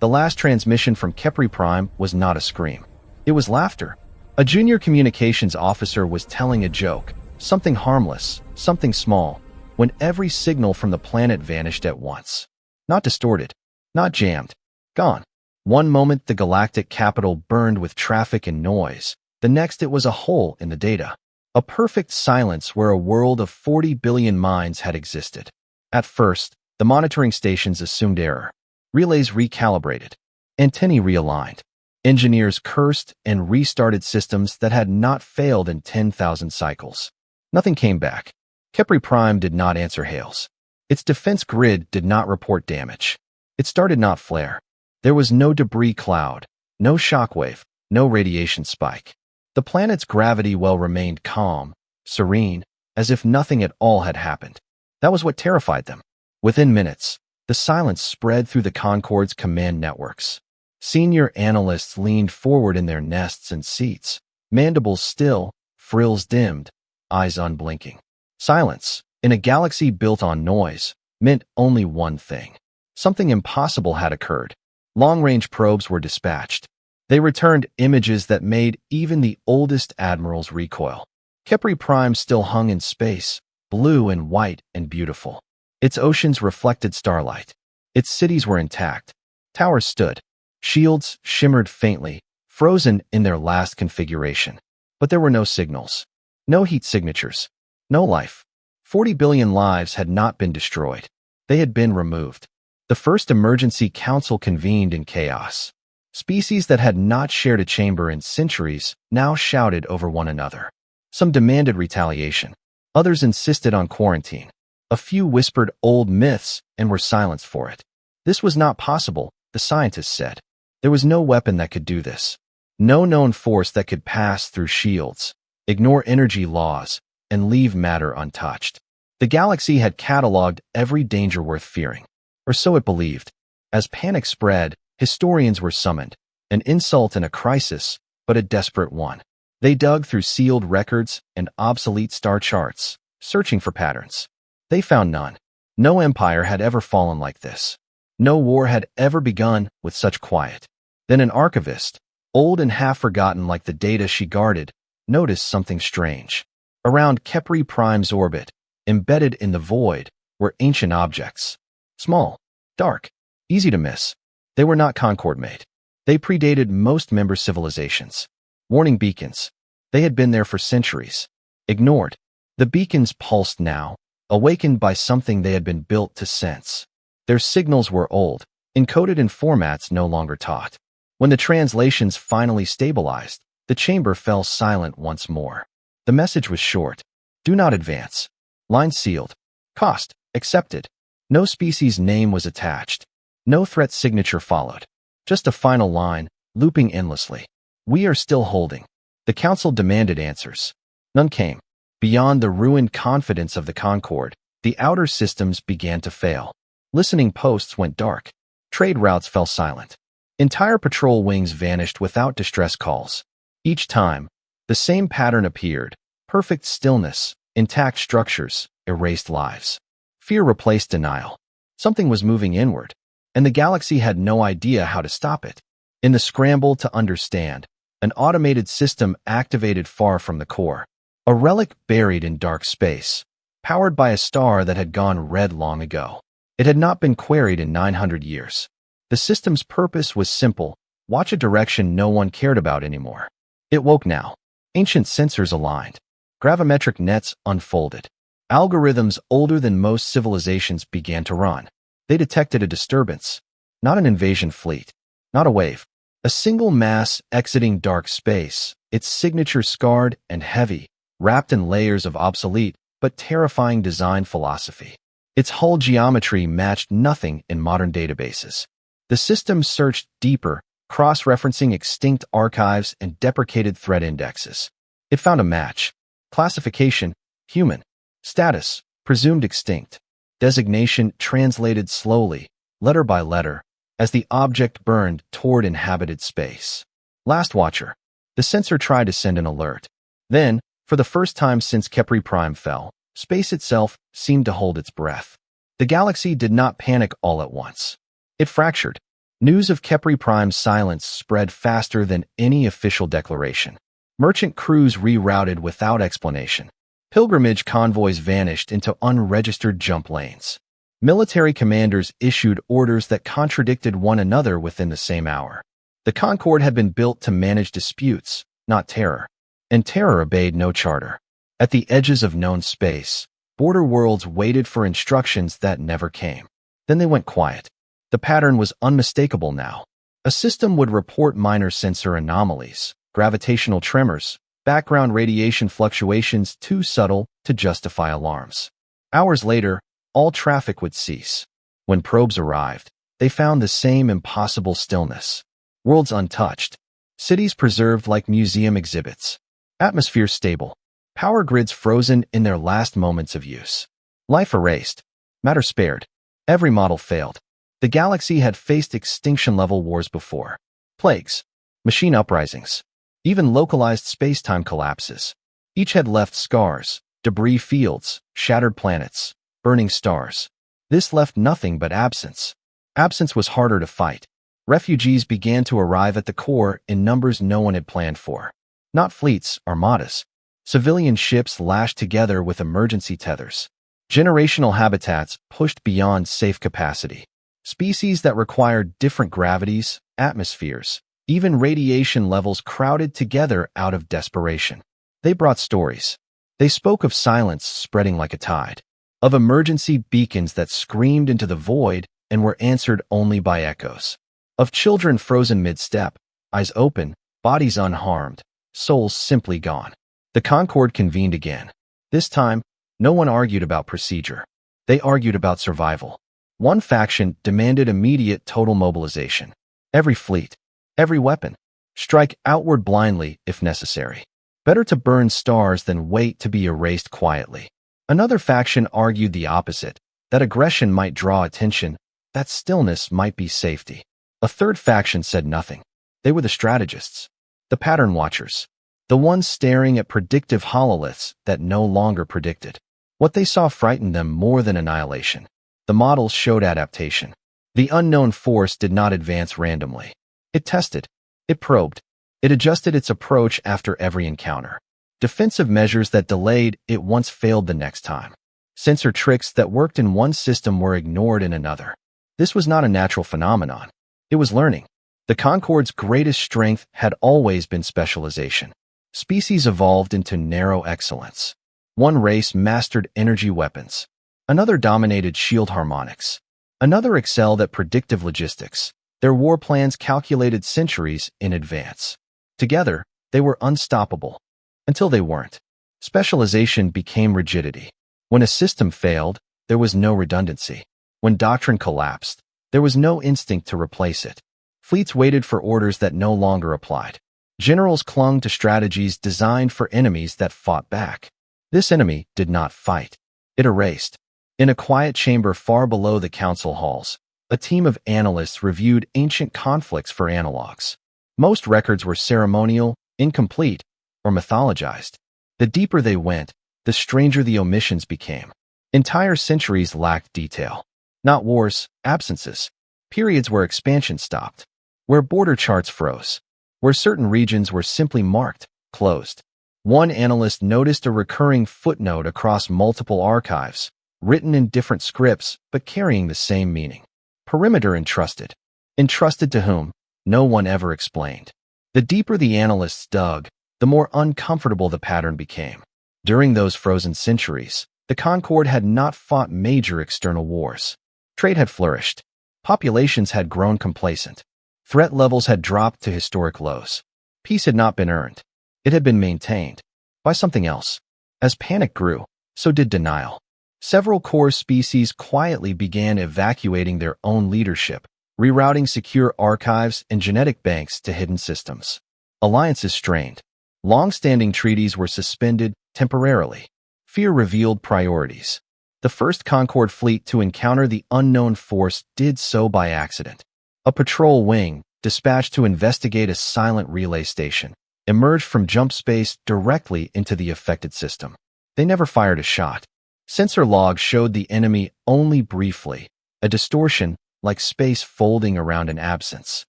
The last transmission from Kepri Prime was not a scream. It was laughter. A junior communications officer was telling a joke, something harmless, something small, when every signal from the planet vanished at once. Not distorted, not jammed, gone. One moment the galactic capital burned with traffic and noise, the next it was a hole in the data. A perfect silence where a world of 40 billion minds had existed. At first, the monitoring stations assumed error. Relays recalibrated. Antennae realigned. Engineers cursed and restarted systems that had not failed in 10,000 cycles. Nothing came back. Kepri Prime did not answer hails. Its defense grid did not report damage. It started not flare. There was no debris cloud, no shockwave, no radiation spike. The planet's gravity well remained calm, serene, as if nothing at all had happened. That was what terrified them. Within minutes, the silence spread through the Concorde's command networks. Senior analysts leaned forward in their nests and seats, mandibles still, frills dimmed, eyes unblinking. Silence, in a galaxy built on noise, meant only one thing. Something impossible had occurred. Long-range probes were dispatched. They returned images that made even the oldest admirals recoil. Kepri Prime still hung in space, blue and white and beautiful. Its oceans reflected starlight. Its cities were intact. Towers stood. Shields shimmered faintly, frozen in their last configuration. But there were no signals. No heat signatures. No life. 40 billion lives had not been destroyed. They had been removed. The first emergency council convened in chaos. Species that had not shared a chamber in centuries now shouted over one another. Some demanded retaliation. Others insisted on quarantine. A few whispered old myths and were silenced for it. This was not possible, the scientists said. There was no weapon that could do this. No known force that could pass through shields, ignore energy laws, and leave matter untouched. The galaxy had cataloged every danger worth fearing. Or so it believed. As panic spread, historians were summoned. An insult and a crisis, but a desperate one. They dug through sealed records and obsolete star charts, searching for patterns. They found none. No empire had ever fallen like this. No war had ever begun with such quiet. Then an archivist, old and half-forgotten like the data she guarded, noticed something strange. Around Kepri Prime's orbit, embedded in the void, were ancient objects. Small, dark, easy to miss. They were not Concorde-made. They predated most member civilizations. Warning beacons. They had been there for centuries. Ignored. The beacons pulsed now, awakened by something they had been built to sense. Their signals were old, encoded in formats no longer taught. When the translations finally stabilized, the chamber fell silent once more. The message was short. Do not advance. Line sealed. Cost accepted. No species name was attached. No threat signature followed. Just a final line, looping endlessly. We are still holding. The council demanded answers. None came. Beyond the ruined confidence of the Concorde, the outer systems began to fail. Listening posts went dark. Trade routes fell silent. Entire patrol wings vanished without distress calls. Each time, the same pattern appeared. Perfect stillness, intact structures, erased lives. Fear replaced denial. Something was moving inward, and the galaxy had no idea how to stop it. In the scramble to understand, an automated system activated far from the core. A relic buried in dark space, powered by a star that had gone red long ago. It had not been queried in 900 years. The system's purpose was simple: watch a direction no one cared about anymore. It woke now. Ancient sensors aligned. Gravimetric nets unfolded. Algorithms older than most civilizations began to run. They detected a disturbance. Not an invasion fleet. Not a wave. A single mass exiting dark space, its signature scarred and heavy, wrapped in layers of obsolete but terrifying design philosophy. Its hull geometry matched nothing in modern databases. The system searched deeper, cross-referencing extinct archives and deprecated threat indexes. It found a match. Classification: human. Status: presumed extinct. Designation translated slowly, letter by letter, as the object burned toward inhabited space. Last watcher. The sensor tried to send an alert. Then, for the first time since Kepri Prime fell, space itself seemed to hold its breath. The galaxy did not panic all at once. It fractured. News of Kepri Prime's silence spread faster than any official declaration. Merchant crews rerouted without explanation. Pilgrimage convoys vanished into unregistered jump lanes. Military commanders issued orders that contradicted one another within the same hour. The Concorde had been built to manage disputes, not terror. And terror obeyed no charter. At the edges of known space, border worlds waited for instructions that never came. Then they went quiet. The pattern was unmistakable now. A system would report minor sensor anomalies, gravitational tremors, background radiation fluctuations too subtle to justify alarms. Hours later, all traffic would cease. When probes arrived, they found the same impossible stillness. Worlds untouched. Cities preserved like museum exhibits. Atmosphere stable. Power grids frozen in their last moments of use. Life erased. Matter spared. Every model failed. The galaxy had faced extinction-level wars before. Plagues. Machine uprisings. Even localized space-time collapses. Each had left scars, debris fields, shattered planets, burning stars. This left nothing but absence. Absence was harder to fight. Refugees began to arrive at the core in numbers no one had planned for. Not fleets, armadas. Civilian ships lashed together with emergency tethers. Generational habitats pushed beyond safe capacity. Species that required different gravities, atmospheres, even radiation levels crowded together out of desperation. They brought stories. They spoke of silence spreading like a tide, of emergency beacons that screamed into the void and were answered only by echoes, of children frozen mid-step, eyes open, bodies unharmed, souls simply gone. The Concorde convened again. This time, no one argued about procedure. They argued about survival. One faction demanded immediate total mobilization. Every fleet, every weapon, strike outward blindly if necessary. Better to burn stars than wait to be erased quietly. Another faction argued the opposite, that aggression might draw attention, that stillness might be safety. A third faction said nothing. They were the strategists, the pattern watchers, the ones staring at predictive hololiths that no longer predicted. What they saw frightened them more than annihilation. The models showed adaptation. The unknown force did not advance randomly. It tested. It probed. It adjusted its approach after every encounter. Defensive measures that delayed it once failed the next time. Sensor tricks that worked in one system were ignored in another. This was not a natural phenomenon. It was learning. The Concorde's greatest strength had always been specialization. Species evolved into narrow excellence. One race mastered energy weapons. Another dominated shield harmonics. Another excelled at predictive logistics. Their war plans calculated centuries in advance. Together, they were unstoppable. Until they weren't. Specialization became rigidity. When a system failed, there was no redundancy. When doctrine collapsed, there was no instinct to replace it. Fleets waited for orders that no longer applied. Generals clung to strategies designed for enemies that fought back. This enemy did not fight. It erased. In a quiet chamber far below the council halls, a team of analysts reviewed ancient conflicts for analogs. Most records were ceremonial, incomplete, or mythologized. The deeper they went, the stranger the omissions became. Entire centuries lacked detail. Not wars, absences. Periods where expansion stopped. Where border charts froze. Where certain regions were simply marked, closed. One analyst noticed a recurring footnote across multiple archives, written in different scripts but carrying the same meaning. Perimeter entrusted. Entrusted to whom? No one ever explained. The deeper the analysts dug, the more uncomfortable the pattern became. During those frozen centuries, the Concorde had not fought major external wars. Trade had flourished. Populations had grown complacent. Threat levels had dropped to historic lows. Peace had not been earned. It had been maintained by something else. As panic grew, so did denial. Several core species quietly began evacuating their own leadership, rerouting secure archives and genetic banks to hidden systems. Alliances strained. Long-standing treaties were suspended temporarily. Fear revealed priorities. The first Concorde fleet to encounter the unknown force did so by accident. A patrol wing, dispatched to investigate a silent relay station, emerged from jump space directly into the affected system. They never fired a shot. Sensor logs showed the enemy only briefly, a distortion, like space folding around an absence.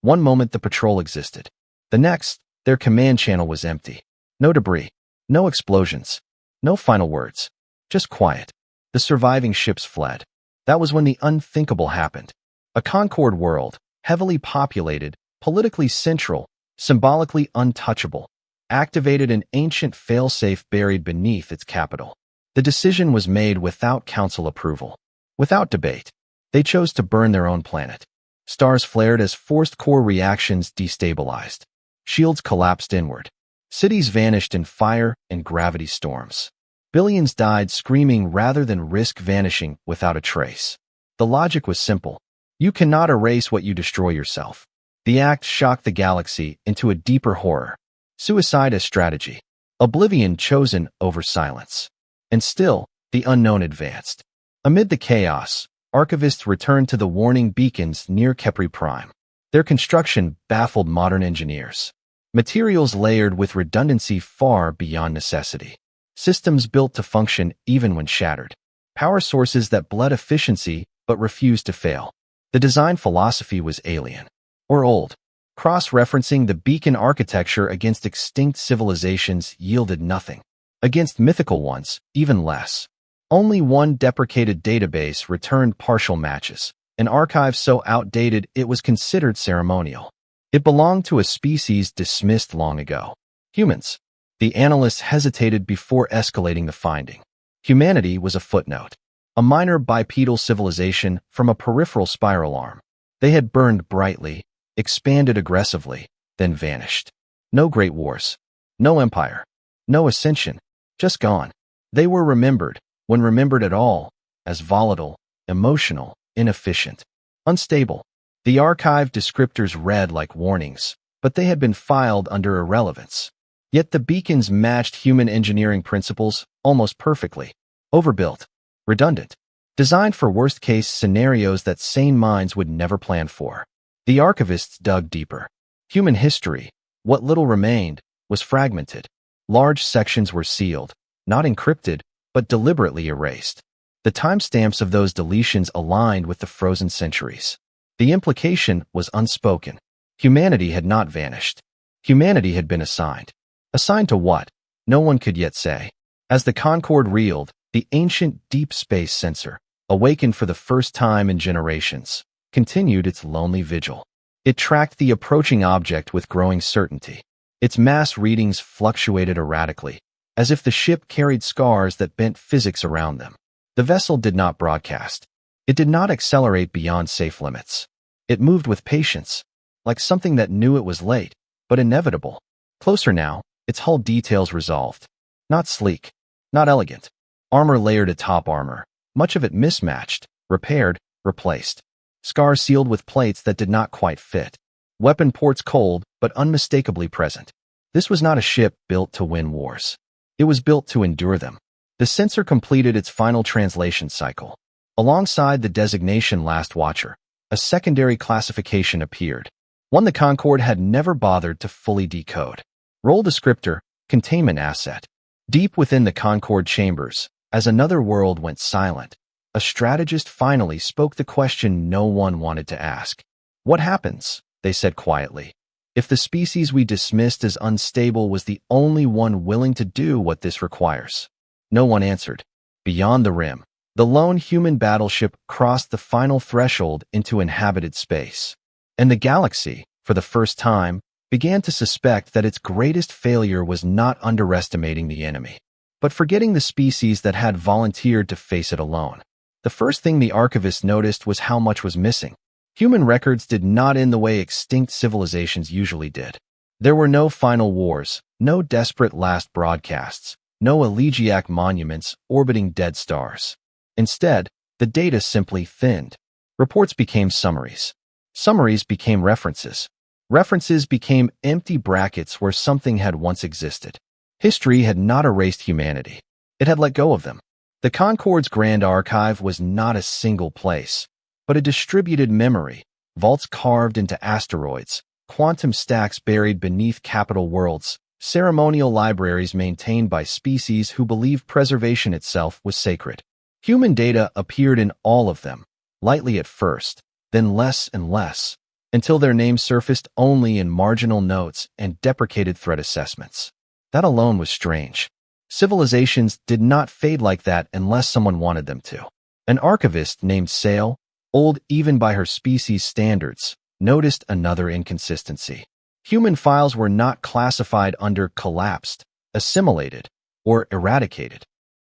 One moment the patrol existed. The next, their command channel was empty. No debris, no explosions, no final words. Just quiet. The surviving ships fled. That was when the unthinkable happened. A Concord world, heavily populated, politically central, symbolically untouchable, activated an ancient failsafe buried beneath its capital. The decision was made without council approval, without debate. They chose to burn their own planet. Stars flared as forced core reactions destabilized. Shields collapsed inward. Cities vanished in fire and gravity storms. Billions died screaming rather than risk vanishing without a trace. The logic was simple. You cannot erase what you destroy yourself. The act shocked the galaxy into a deeper horror. Suicide as strategy. Oblivion chosen over silence. And still, the unknown advanced. Amid the chaos, archivists returned to the warning beacons near Kepri Prime. Their construction baffled modern engineers. Materials layered with redundancy far beyond necessity. Systems built to function even when shattered. Power sources that bled efficiency but refused to fail. The design philosophy was alien. Or old. Cross-referencing the beacon architecture against extinct civilizations yielded nothing. Against mythical ones, even less. Only one deprecated database returned partial matches, an archive so outdated it was considered ceremonial. It belonged to a species dismissed long ago. Humans. The analysts hesitated before escalating the finding. Humanity was a footnote. A minor bipedal civilization from a peripheral spiral arm. They had burned brightly, expanded aggressively, then vanished. No great wars. No empire. No ascension. Just gone. They were remembered, when remembered at all, as volatile, emotional, inefficient, unstable. The archive descriptors read like warnings, but they had been filed under irrelevance. Yet the beacons matched human engineering principles almost perfectly. Overbuilt. Redundant. Designed for worst-case scenarios that sane minds would never plan for. The archivists dug deeper. Human history, what little remained, was fragmented. Large sections were sealed, not encrypted, but deliberately erased. The timestamps of those deletions aligned with the frozen centuries. The implication was unspoken. Humanity had not vanished. Humanity had been assigned. Assigned to what? No one could yet say. As the Concorde reeled, the ancient deep space sensor, awakened for the first time in generations, continued its lonely vigil. It tracked the approaching object with growing certainty. Its mass readings fluctuated erratically, as if the ship carried scars that bent physics around them. The vessel did not broadcast. It did not accelerate beyond safe limits. It moved with patience, like something that knew it was late, but inevitable. Closer now, its hull details resolved. Not sleek, not elegant. Armor layered atop armor, much of it mismatched, repaired, replaced. Scars sealed with plates that did not quite fit. Weapon ports cold, but unmistakably present. This was not a ship built to win wars. It was built to endure them. The sensor completed its final translation cycle. Alongside the designation Last Watcher, a secondary classification appeared. One the Concorde had never bothered to fully decode. Role descriptor, containment asset. Deep within the Concorde chambers, as another world went silent, a strategist finally spoke the question no one wanted to ask. What happens, they said quietly, if the species we dismissed as unstable was the only one willing to do what this requires? No one answered. Beyond the rim, the lone human battleship crossed the final threshold into inhabited space. And the galaxy, for the first time, began to suspect that its greatest failure was not underestimating the enemy, but forgetting the species that had volunteered to face it alone. The first thing the archivists noticed was how much was missing. Human records did not end the way extinct civilizations usually did. There were no final wars, no desperate last broadcasts, no elegiac monuments orbiting dead stars. Instead, the data simply thinned. Reports became summaries. Summaries became references. References became empty brackets where something had once existed. History had not erased humanity. It had let go of them. The Concorde's Grand Archive was not a single place, but a distributed memory, vaults carved into asteroids, quantum stacks buried beneath capital worlds, ceremonial libraries maintained by species who believed preservation itself was sacred. Human data appeared in all of them, lightly at first, then less and less, until their names surfaced only in marginal notes and deprecated threat assessments. That alone was strange. Civilizations did not fade like that unless someone wanted them to. An archivist named Sale, old even by her species' standards, noticed another inconsistency. Human files were not classified under collapsed, assimilated, or eradicated.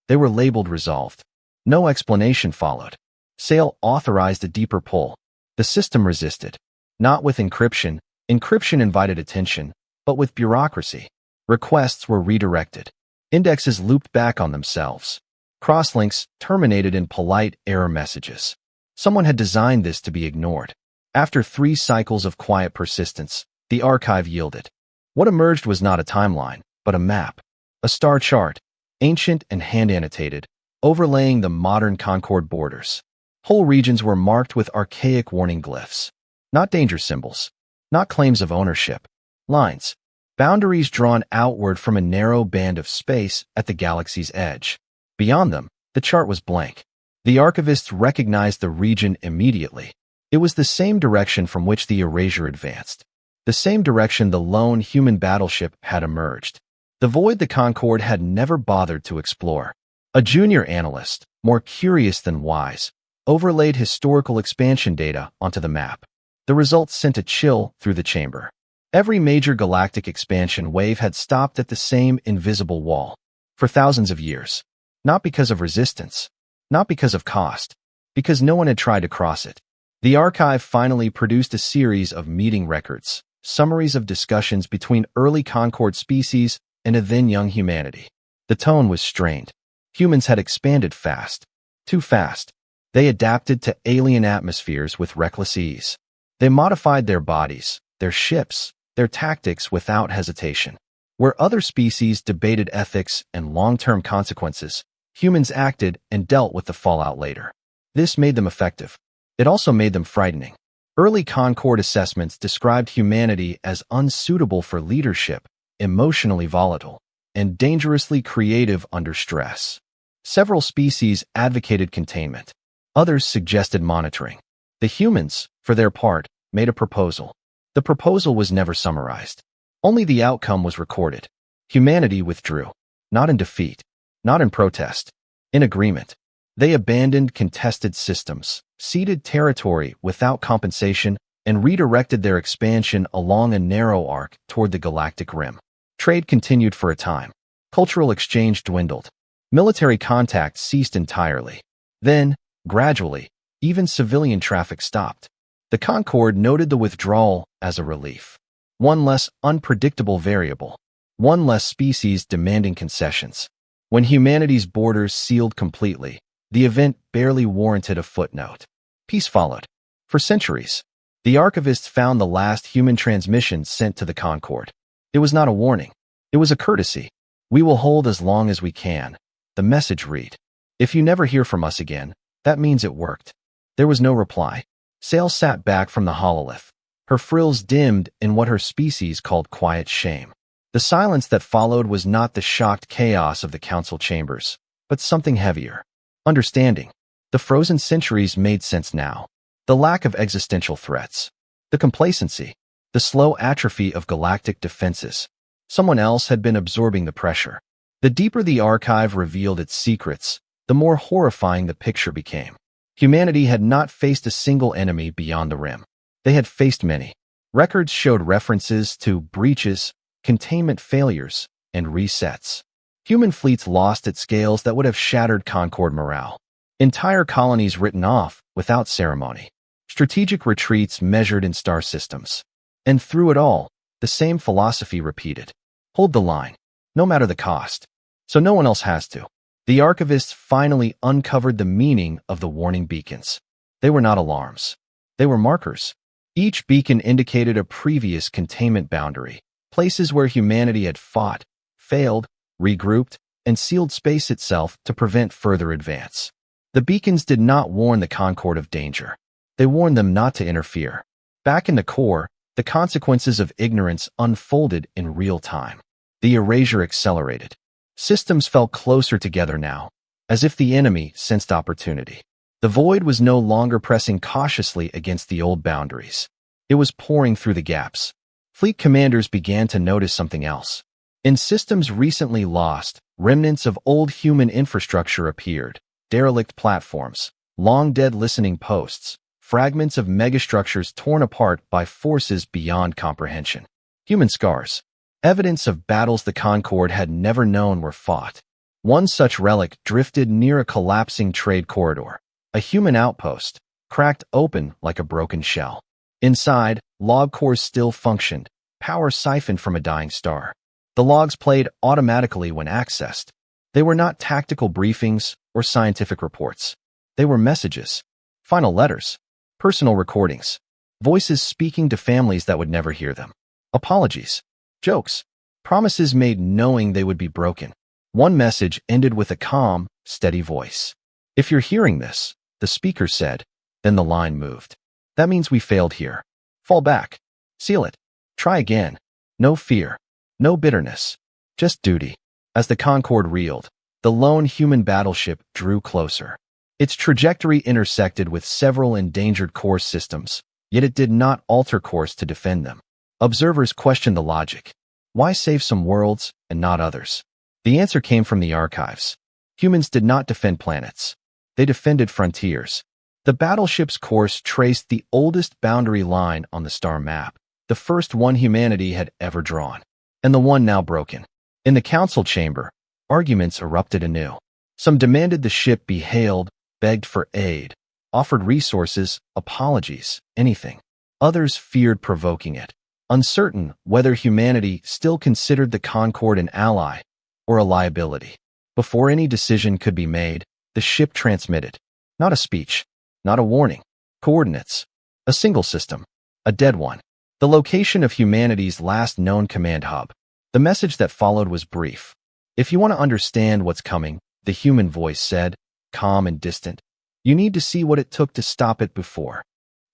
They were labeled resolved. No explanation followed. Sale authorized a deeper pull. The system resisted. Not with encryption. Encryption invited attention, but with bureaucracy. Requests were redirected. Indexes looped back on themselves. Crosslinks terminated in polite error messages. Someone had designed this to be ignored. After 3 cycles of quiet persistence, the archive yielded. What emerged was not a timeline, but a map. A star chart, ancient and hand-annotated, overlaying the modern Concord borders. Whole regions were marked with archaic warning glyphs. Not danger symbols. Not claims of ownership. Lines. Boundaries drawn outward from a narrow band of space at the galaxy's edge. Beyond them, the chart was blank. The archivists recognized the region immediately. It was the same direction from which the erasure advanced. The same direction the lone human battleship had emerged. The void the Concord had never bothered to explore. A junior analyst, more curious than wise, overlaid historical expansion data onto the map. The results sent a chill through the chamber. Every major galactic expansion wave had stopped at the same invisible wall. For thousands of years. Not because of resistance. Not because of cost. Because no one had tried to cross it. The archive finally produced a series of meeting records, summaries of discussions between early Concord species and a then-young humanity. The tone was strained. Humans had expanded fast. Too fast. They adapted to alien atmospheres with reckless ease. They modified their bodies, their ships, their tactics without hesitation. Where other species debated ethics and long-term consequences, humans acted and dealt with the fallout later. This made them effective. It also made them frightening. Early Concord assessments described humanity as unsuitable for leadership, emotionally volatile, and dangerously creative under stress. Several species advocated containment. Others suggested monitoring. The humans, for their part, made a proposal. The proposal was never summarized. Only the outcome was recorded. Humanity withdrew. Not in defeat. Not in protest. In agreement. They abandoned contested systems, ceded territory without compensation, and redirected their expansion along a narrow arc toward the galactic rim. Trade continued for a time. Cultural exchange dwindled. Military contact ceased entirely. Then, gradually, even civilian traffic stopped. The Concord noted the withdrawal as a relief. One less unpredictable variable. One less species demanding concessions. When humanity's borders sealed completely, the event barely warranted a footnote. Peace followed. For centuries, the archivists found the last human transmission sent to the Concord. It was not a warning. It was a courtesy. We will hold as long as we can. The message read. If you never hear from us again, that means it worked. There was no reply. Sale sat back from the hololith. Her frills dimmed in what her species called quiet shame. The silence that followed was not the shocked chaos of the council chambers, but something heavier. Understanding. The frozen centuries made sense now. The lack of existential threats. The complacency. The slow atrophy of galactic defenses. Someone else had been absorbing the pressure. The deeper the archive revealed its secrets, the more horrifying the picture became. Humanity had not faced a single enemy beyond the rim. They had faced many. Records showed references to breaches, containment failures, and resets. Human fleets lost at scales that would have shattered Concord morale. Entire colonies written off without ceremony. Strategic retreats measured in star systems. And through it all, the same philosophy repeated. Hold the line, no matter the cost. So no one else has to. The archivists finally uncovered the meaning of the warning beacons. They were not alarms. They were markers. Each beacon indicated a previous containment boundary, places where humanity had fought, failed, regrouped, and sealed space itself to prevent further advance. The beacons did not warn the Concord of danger. They warned them not to interfere. Back in the core, the consequences of ignorance unfolded in real time. The erasure accelerated. Systems fell closer together now, as if the enemy sensed opportunity. The void was no longer pressing cautiously against the old boundaries. It was pouring through the gaps. Fleet commanders began to notice something else. In systems recently lost, remnants of old human infrastructure appeared: derelict platforms, long-dead listening posts, fragments of megastructures torn apart by forces beyond comprehension. Human scars. Evidence of battles the Concorde had never known were fought. One such relic drifted near a collapsing trade corridor. A human outpost, cracked open like a broken shell. Inside, log cores still functioned, power siphoned from a dying star. The logs played automatically when accessed. They were not tactical briefings or scientific reports. They were messages, final letters, personal recordings, voices speaking to families that would never hear them. Apologies, jokes, promises made knowing they would be broken. One message ended with a calm, steady voice. "If you're hearing this," the speaker said. Then the line moved. "That means we failed here. Fall back. Seal it. Try again. No fear. No bitterness. Just duty." As the Concorde reeled, the lone human battleship drew closer. Its trajectory intersected with several endangered core systems, yet it did not alter course to defend them. Observers questioned the logic. Why save some worlds and not others? The answer came from the archives. Humans did not defend planets. They defended frontiers. The battleship's course traced the oldest boundary line on the star map, the first one humanity had ever drawn, and the one now broken. In the council chamber, arguments erupted anew. Some demanded the ship be hailed, begged for aid, offered resources, apologies, anything. Others feared provoking it, uncertain whether humanity still considered the Concorde an ally or a liability. Before any decision could be made, the ship transmitted. Not a speech, not a warning. Coordinates. A single system. A dead one. The location of humanity's last known command hub. The message that followed was brief. "If you want to understand what's coming," the human voice said, calm and distant, "you need to see what it took to stop it before."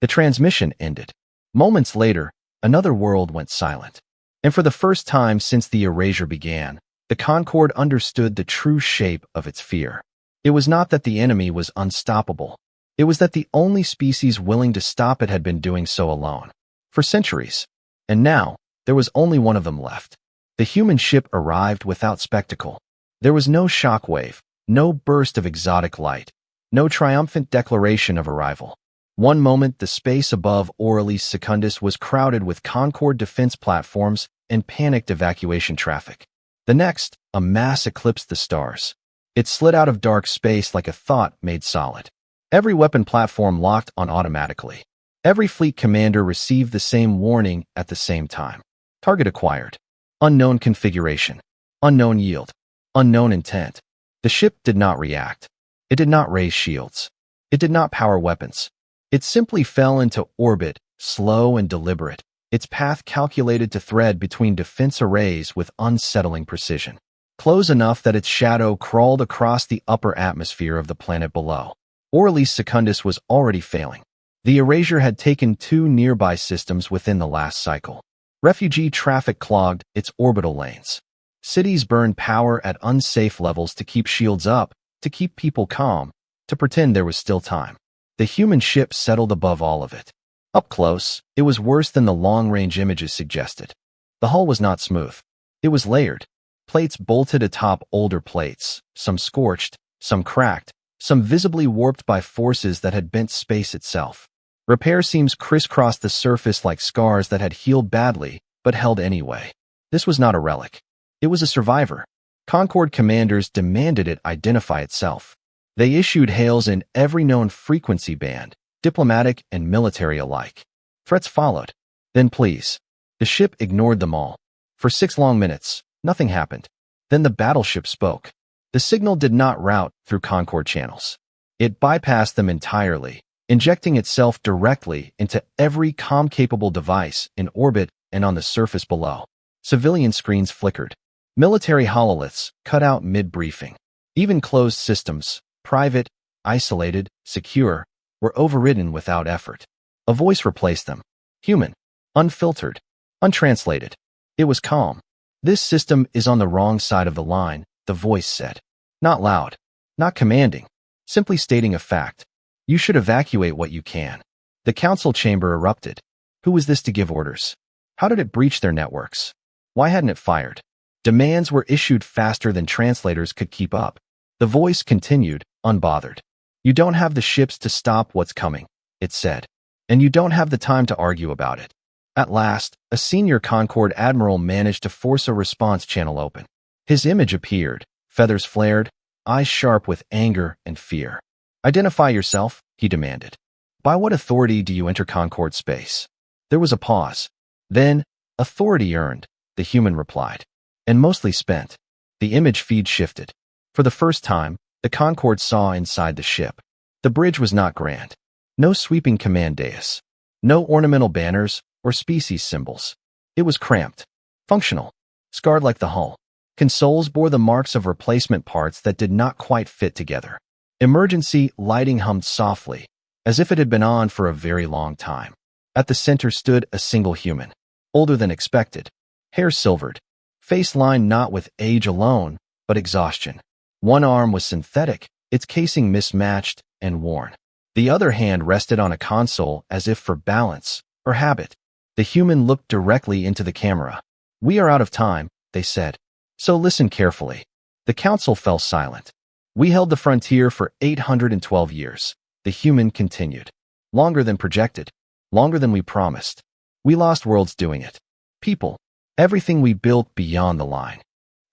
The transmission ended. Moments later, another world went silent. And for the first time since the erasure began, the Concorde understood the true shape of its fear. It was not that the enemy was unstoppable. It was that the only species willing to stop it had been doing so alone. For centuries. And now, there was only one of them left. The human ship arrived without spectacle. There was no shockwave, no burst of exotic light, no triumphant declaration of arrival. One moment, the space above Auralis Secundus was crowded with Concorde defense platforms and panicked evacuation traffic. The next, a mass eclipsed the stars. It slid out of dark space like a thought made solid. Every weapon platform locked on automatically. Every fleet commander received the same warning at the same time. Target acquired. Unknown configuration. Unknown yield. Unknown intent. The ship did not react. It did not raise shields. It did not power weapons. It simply fell into orbit, slow and deliberate, its path calculated to thread between defense arrays with unsettling precision. Close enough that its shadow crawled across the upper atmosphere of the planet below. Auralis Secundus was already failing. The erasure had taken 2 nearby systems within the last cycle. Refugee traffic clogged its orbital lanes. Cities burned power at unsafe levels to keep shields up, to keep people calm, to pretend there was still time. The human ship settled above all of it. Up close, it was worse than the long-range images suggested. The hull was not smooth. It was layered. Plates bolted atop older plates, some scorched, some cracked, some visibly warped by forces that had bent space itself. Repair seams crisscrossed the surface like scars that had healed badly, but held anyway. This was not a relic. It was a survivor. Concorde commanders demanded it identify itself. They issued hails in every known frequency band, diplomatic and military alike. Threats followed. Then please. The ship ignored them all. For 6 long minutes, nothing happened. Then the battleship spoke. The signal did not route through Concorde channels. It bypassed them entirely, injecting itself directly into every comm-capable device in orbit and on the surface below. Civilian screens flickered. Military hololiths cut out mid-briefing. Even closed systems, private, isolated, secure, were overridden without effort. A voice replaced them. Human. Unfiltered. Untranslated. It was calm. "This system is on the wrong side of the line," the voice said. Not loud. Not commanding. Simply stating a fact. You should evacuate what you can. The council chamber erupted. Who was this to give orders? How did it breach their networks? Why hadn't it fired? Demands were issued faster than translators could keep up. The voice continued, unbothered. You don't have the ships to stop what's coming, it said. And you don't have the time to argue about it. At last, a senior Concord admiral managed to force a response channel open. His image appeared, feathers flared, eyes sharp with anger and fear. Identify yourself, he demanded. By what authority do you enter Concord space? There was a pause. Then, authority earned, the human replied. And mostly spent. The image feed shifted. For the first time, the Concord saw inside the ship. The bridge was not grand. No sweeping command dais. No ornamental banners or species symbols. It was cramped. Functional. Scarred like the hull. Consoles bore the marks of replacement parts that did not quite fit together. Emergency lighting hummed softly, as if it had been on for a very long time. At the center stood a single human. Older than expected. Hair silvered. Face lined not with age alone, but exhaustion. One arm was synthetic, its casing mismatched and worn. The other hand rested on a console as if for balance or habit. The human looked directly into the camera. We are out of time, they said. So listen carefully. The council fell silent. We held the frontier for 812 years. The human continued. Longer than projected. Longer than we promised. We lost worlds doing it. People. Everything we built beyond the line.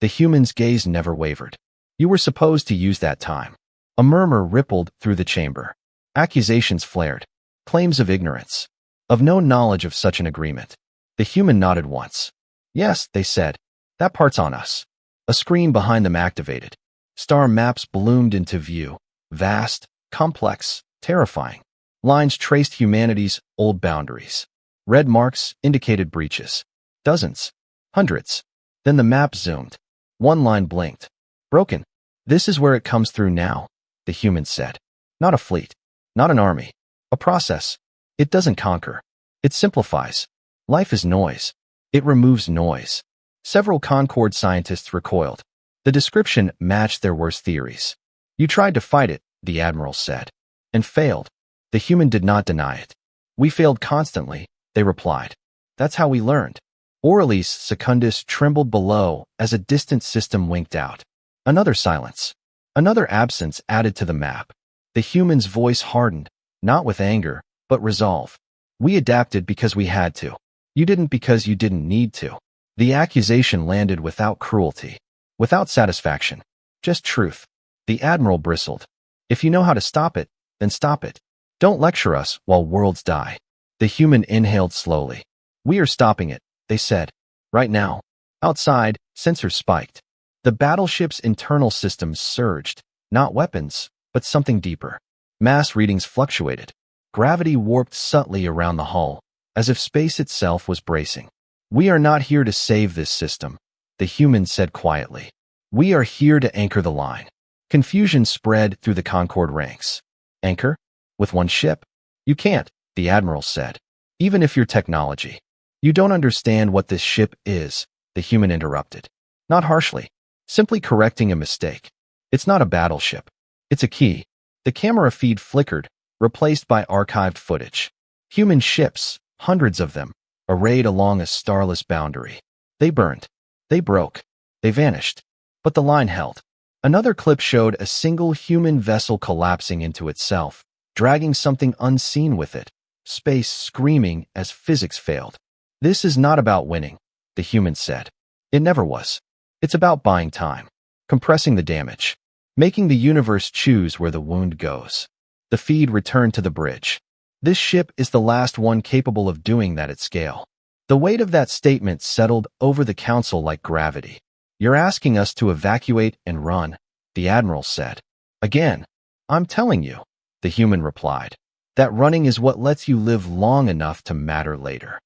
The human's gaze never wavered. You were supposed to use that time. A murmur rippled through the chamber. Accusations flared. Claims of ignorance. Of no knowledge of such an agreement. The human nodded once. Yes, they said. That part's on us. A screen behind them activated. Star maps bloomed into view. Vast, complex, terrifying. Lines traced humanity's old boundaries. Red marks indicated breaches. Dozens. Hundreds. Then the map zoomed. One line blinked. Broken. This is where it comes through now, the human said. Not a fleet. Not an army. A process. It doesn't conquer. It simplifies. Life is noise. It removes noise. Several Concord scientists recoiled. The description matched their worst theories. You tried to fight it, the admiral said. And failed. The human did not deny it. We failed constantly, they replied. That's how we learned. Aurelius Secundus trembled below as a distant system winked out. Another silence. Another absence added to the map. The human's voice hardened, not with anger, but resolve. We adapted because we had to. You didn't because you didn't need to. The accusation landed without cruelty. Without satisfaction. Just truth. The admiral bristled. If you know how to stop it, then stop it. Don't lecture us while worlds die. The human inhaled slowly. We are stopping it, they said. Right now. Outside, sensors spiked. The battleship's internal systems surged. Not weapons, but something deeper. Mass readings fluctuated. Gravity warped subtly around the hull, as if space itself was bracing. We are not here to save this system, the human said quietly. We are here to anchor the line. Confusion spread through the Concord ranks. Anchor? With one ship? You can't, the admiral said. Even if you're technology. You don't understand what this ship is, the human interrupted. Not harshly. Simply correcting a mistake. It's not a battleship. It's a key. The camera feed flickered, replaced by archived footage. Human ships, hundreds of them, arrayed along a starless boundary. They burned. They broke. They vanished. But the line held. Another clip showed a single human vessel collapsing into itself, dragging something unseen with it. Space screaming as physics failed. This is not about winning, the human said. It never was. It's about buying time. Compressing the damage. Making the universe choose where the wound goes. The feed returned to the bridge. This ship is the last one capable of doing that at scale. The weight of that statement settled over the council like gravity. You're asking us to evacuate and run, the admiral said. Again, I'm telling you, the human replied. That running is what lets you live long enough to matter later.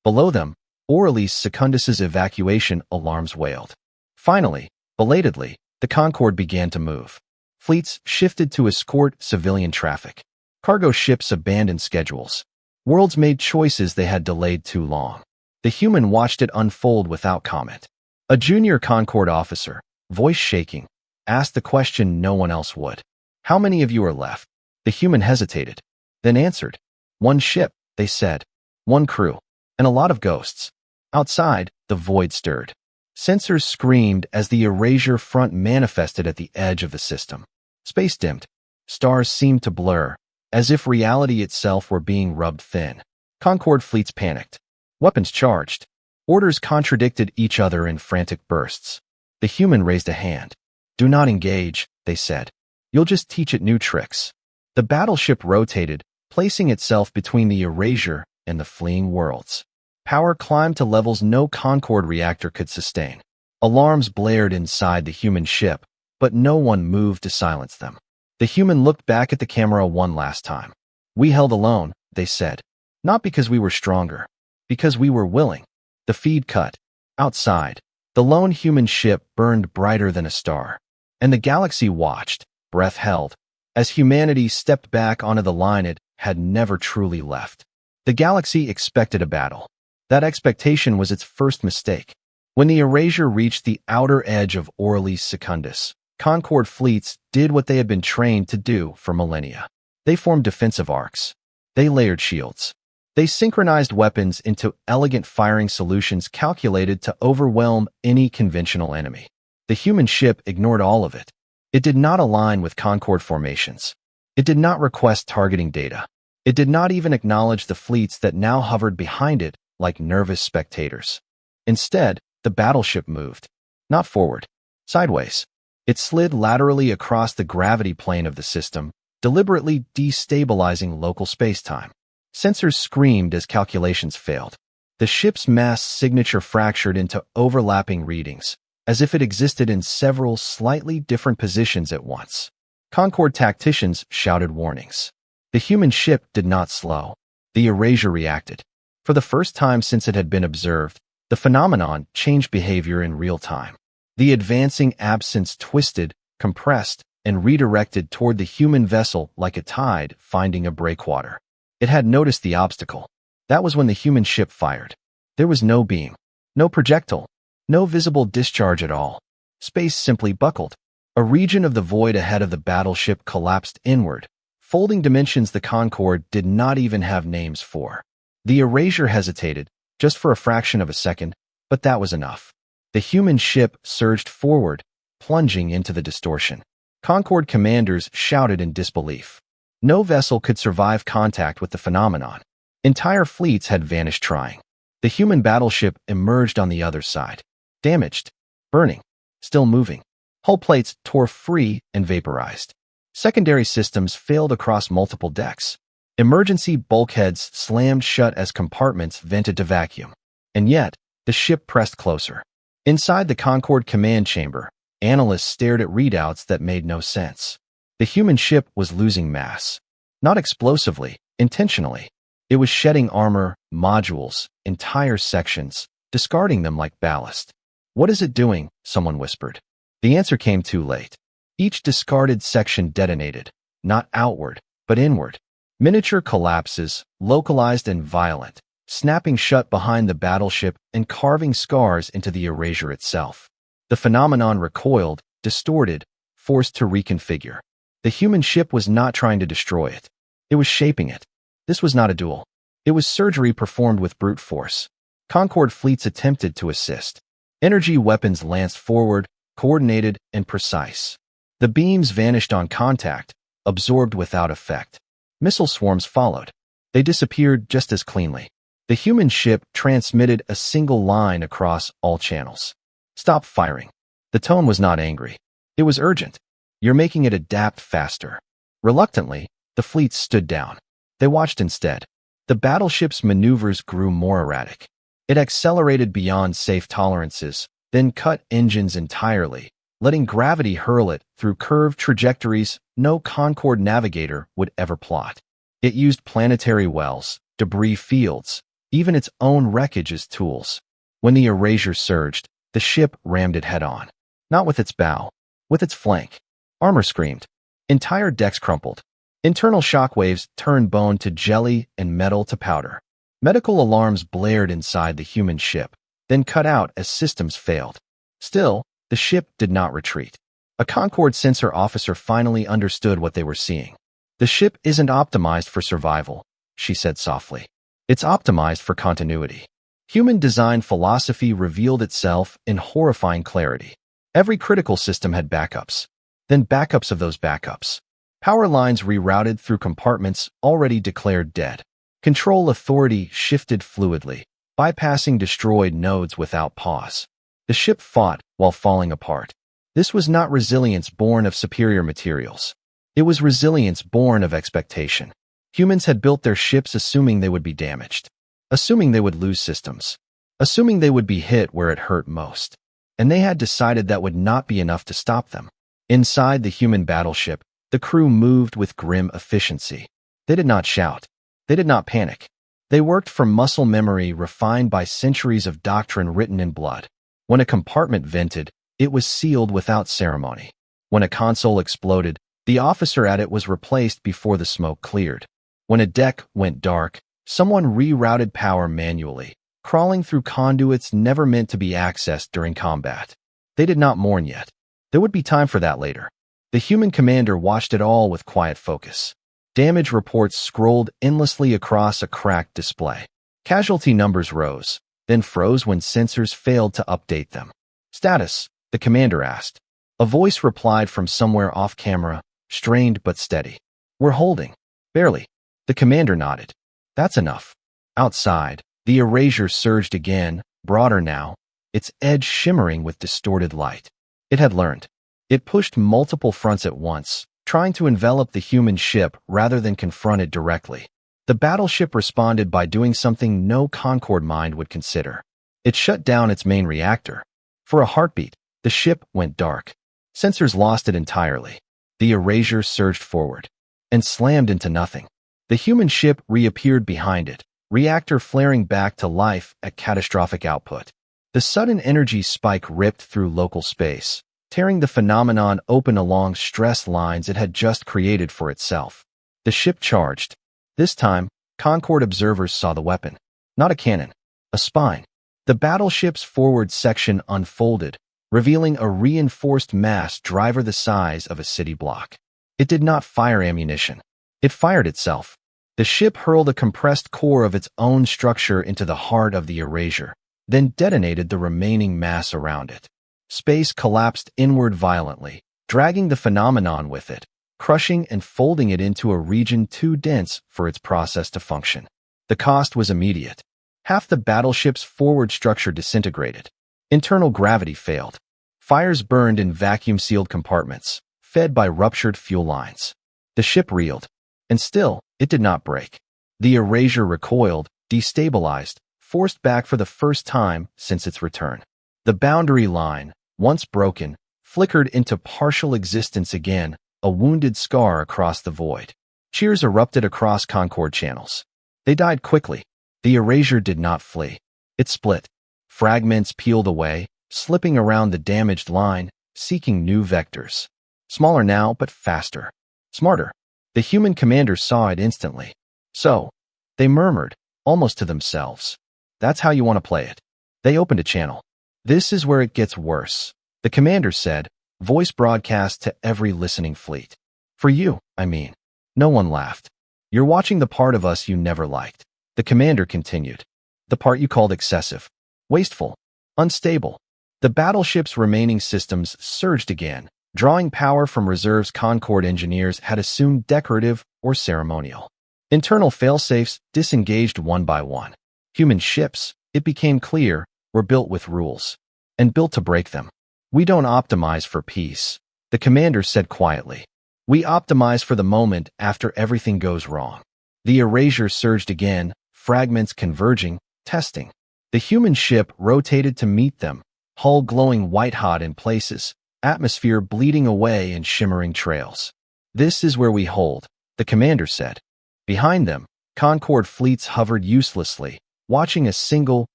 Below them, Aurelius Secundus's evacuation alarms wailed. Finally, belatedly, the Concord began to move. Fleets shifted to escort civilian traffic. Cargo ships abandoned schedules. Worlds made choices they had delayed too long. The human watched it unfold without comment. A junior Concord officer, voice shaking, asked the question no one else would. How many of you are left? The human hesitated, then answered. One ship, they said. One crew. And a lot of ghosts. Outside, the void stirred. Sensors screamed as the erasure front manifested at the edge of the system. Space dimmed. Stars seemed to blur, as if reality itself were being rubbed thin. Concord fleets panicked. Weapons charged. Orders contradicted each other in frantic bursts. The human raised a hand. Do not engage, they said. You'll just teach it new tricks. The battleship rotated, placing itself between the erasure and the fleeing worlds. Power climbed to levels no Concord reactor could sustain. Alarms blared inside the human ship, but no one moved to silence them. The human looked back at the camera one last time. We held alone, they said. Not because we were stronger, because we were willing. The feed cut. Outside, the lone human ship burned brighter than a star. And the galaxy watched, breath held, as humanity stepped back onto the line it had never truly left. The galaxy expected a battle. That expectation was its first mistake. When the erasure reached the outer edge of Orly Secundus, Concord fleets did what they had been trained to do for millennia. They formed defensive arcs. They layered shields. They synchronized weapons into elegant firing solutions calculated to overwhelm any conventional enemy. The human ship ignored all of it. It did not align with Concord formations. It did not request targeting data. It did not even acknowledge the fleets that now hovered behind it like nervous spectators. Instead, the battleship moved. Not forward. Sideways. It slid laterally across the gravity plane of the system, deliberately destabilizing local spacetime. Sensors screamed as calculations failed. The ship's mass signature fractured into overlapping readings, as if it existed in several slightly different positions at once. Concord tacticians shouted warnings. The human ship did not slow. The erasure reacted. For the first time since it had been observed, the phenomenon changed behavior in real time. The advancing absence twisted, compressed, and redirected toward the human vessel like a tide finding a breakwater. It had noticed the obstacle. That was when the human ship fired. There was no beam, no projectile, no visible discharge at all. Space simply buckled. A region of the void ahead of the battleship collapsed inward, folding dimensions the Concord did not even have names for. The erasure hesitated, just for a fraction of a second, but that was enough. The human ship surged forward, plunging into the distortion. Concord commanders shouted in disbelief. No vessel could survive contact with the phenomenon. Entire fleets had vanished trying. The human battleship emerged on the other side. Damaged, burning, still moving. Hull plates tore free and vaporized. Secondary systems failed across multiple decks. Emergency bulkheads slammed shut as compartments vented to vacuum. And yet, the ship pressed closer. Inside the Concord command chamber, analysts stared at readouts that made no sense. The human ship was losing mass. Not explosively, intentionally. It was shedding armor, modules, entire sections, discarding them like ballast. What is it doing? Someone whispered. The answer came too late. Each discarded section detonated, not outward, but inward. Miniature collapses, localized and violent, snapping shut behind the battleship and carving scars into the erasure itself. The phenomenon recoiled, distorted, forced to reconfigure. The human ship was not trying to destroy it. It was shaping it. This was not a duel. It was surgery performed with brute force. Concord fleets attempted to assist. Energy weapons lanced forward, coordinated and precise. The beams vanished on contact, absorbed without effect. Missile swarms followed. They disappeared just as cleanly. The human ship transmitted a single line across all channels. Stop firing. The tone was not angry. It was urgent. You're making it adapt faster. Reluctantly, the fleets stood down. They watched instead. The battleship's maneuvers grew more erratic. It accelerated beyond safe tolerances, then cut engines entirely, letting gravity hurl it through curved trajectories no Concord navigator would ever plot. It used planetary wells, debris fields, even its own wreckage as tools. When the erasure surged, the ship rammed it head-on. Not with its bow, with its flank. Armor screamed. Entire decks crumpled. Internal shockwaves turned bone to jelly and metal to powder. Medical alarms blared inside the human ship, then cut out as systems failed. Still, the ship did not retreat. A Concord sensor officer finally understood what they were seeing. "The ship isn't optimized for survival," she said softly. "It's optimized for continuity." Human design philosophy revealed itself in horrifying clarity. Every critical system had backups, then backups of those backups. Power lines rerouted through compartments already declared dead. Control authority shifted fluidly, bypassing destroyed nodes without pause. The ship fought while falling apart. This was not resilience born of superior materials. It was resilience born of expectation. Humans had built their ships assuming they would be damaged, assuming they would lose systems, assuming they would be hit where it hurt most. And they had decided that would not be enough to stop them. Inside the human battleship, the crew moved with grim efficiency. They did not shout. They did not panic. They worked from muscle memory refined by centuries of doctrine written in blood. When a compartment vented, it was sealed without ceremony. When a console exploded, the officer at it was replaced before the smoke cleared. When a deck went dark, someone rerouted power manually, crawling through conduits never meant to be accessed during combat. They did not mourn yet. There would be time for that later. The human commander watched it all with quiet focus. Damage reports scrolled endlessly across a cracked display. Casualty numbers rose, then froze when sensors failed to update them. "Status?" the commander asked. A voice replied from somewhere off camera, strained but steady. "We're holding." "Barely." The commander nodded. "That's enough." Outside, the erasure surged again, broader now, its edge shimmering with distorted light. It had learned. It pushed multiple fronts at once, trying to envelop the human ship rather than confront it directly. The battleship responded by doing something no Concord mind would consider. It shut down its main reactor. For a heartbeat, the ship went dark. Sensors lost it entirely. The erasure surged forward and slammed into nothing. The human ship reappeared behind it, reactor flaring back to life at catastrophic output. The sudden energy spike ripped through local space, tearing the phenomenon open along stress lines it had just created for itself. The ship charged. This time, Concord observers saw the weapon. Not a cannon, a spine. The battleship's forward section unfolded, revealing a reinforced mass driver the size of a city block. It did not fire ammunition. It fired itself. The ship hurled a compressed core of its own structure into the heart of the erasure, then detonated the remaining mass around it. Space collapsed inward violently, dragging the phenomenon with it, crushing and folding it into a region too dense for its process to function. The cost was immediate. Half the battleship's forward structure disintegrated. Internal gravity failed. Fires burned in vacuum-sealed compartments, fed by ruptured fuel lines. The ship reeled, and still, it did not break. The erasure recoiled, destabilized, forced back for the first time since its return. The boundary line, once broken, flickered into partial existence again, a wounded scar across the void. Cheers erupted across Concord channels. They died quickly. The erasure did not flee. It split. Fragments peeled away, slipping around the damaged line, seeking new vectors. Smaller now, but faster. Smarter. The human commanders saw it instantly. "So," they murmured, almost to themselves. "That's how you want to play it." They opened a channel. "This is where it gets worse," the commander said, voice broadcast to every listening fleet. "For you, I mean." No one laughed. "You're watching the part of us you never liked," the commander continued. "The part you called excessive, wasteful, unstable." The battleship's remaining systems surged again, drawing power from reserves Concord engineers had assumed decorative or ceremonial. Internal failsafes disengaged one by one. Human ships, it became clear, were built with rules, and built to break them. "We don't optimize for peace," the commander said quietly. "We optimize for the moment after everything goes wrong." The erasure surged again, fragments converging, testing. The human ship rotated to meet them, hull glowing white-hot in places, atmosphere bleeding away in shimmering trails. "This is where we hold," the commander said. Behind them, Concord fleets hovered uselessly, watching a single,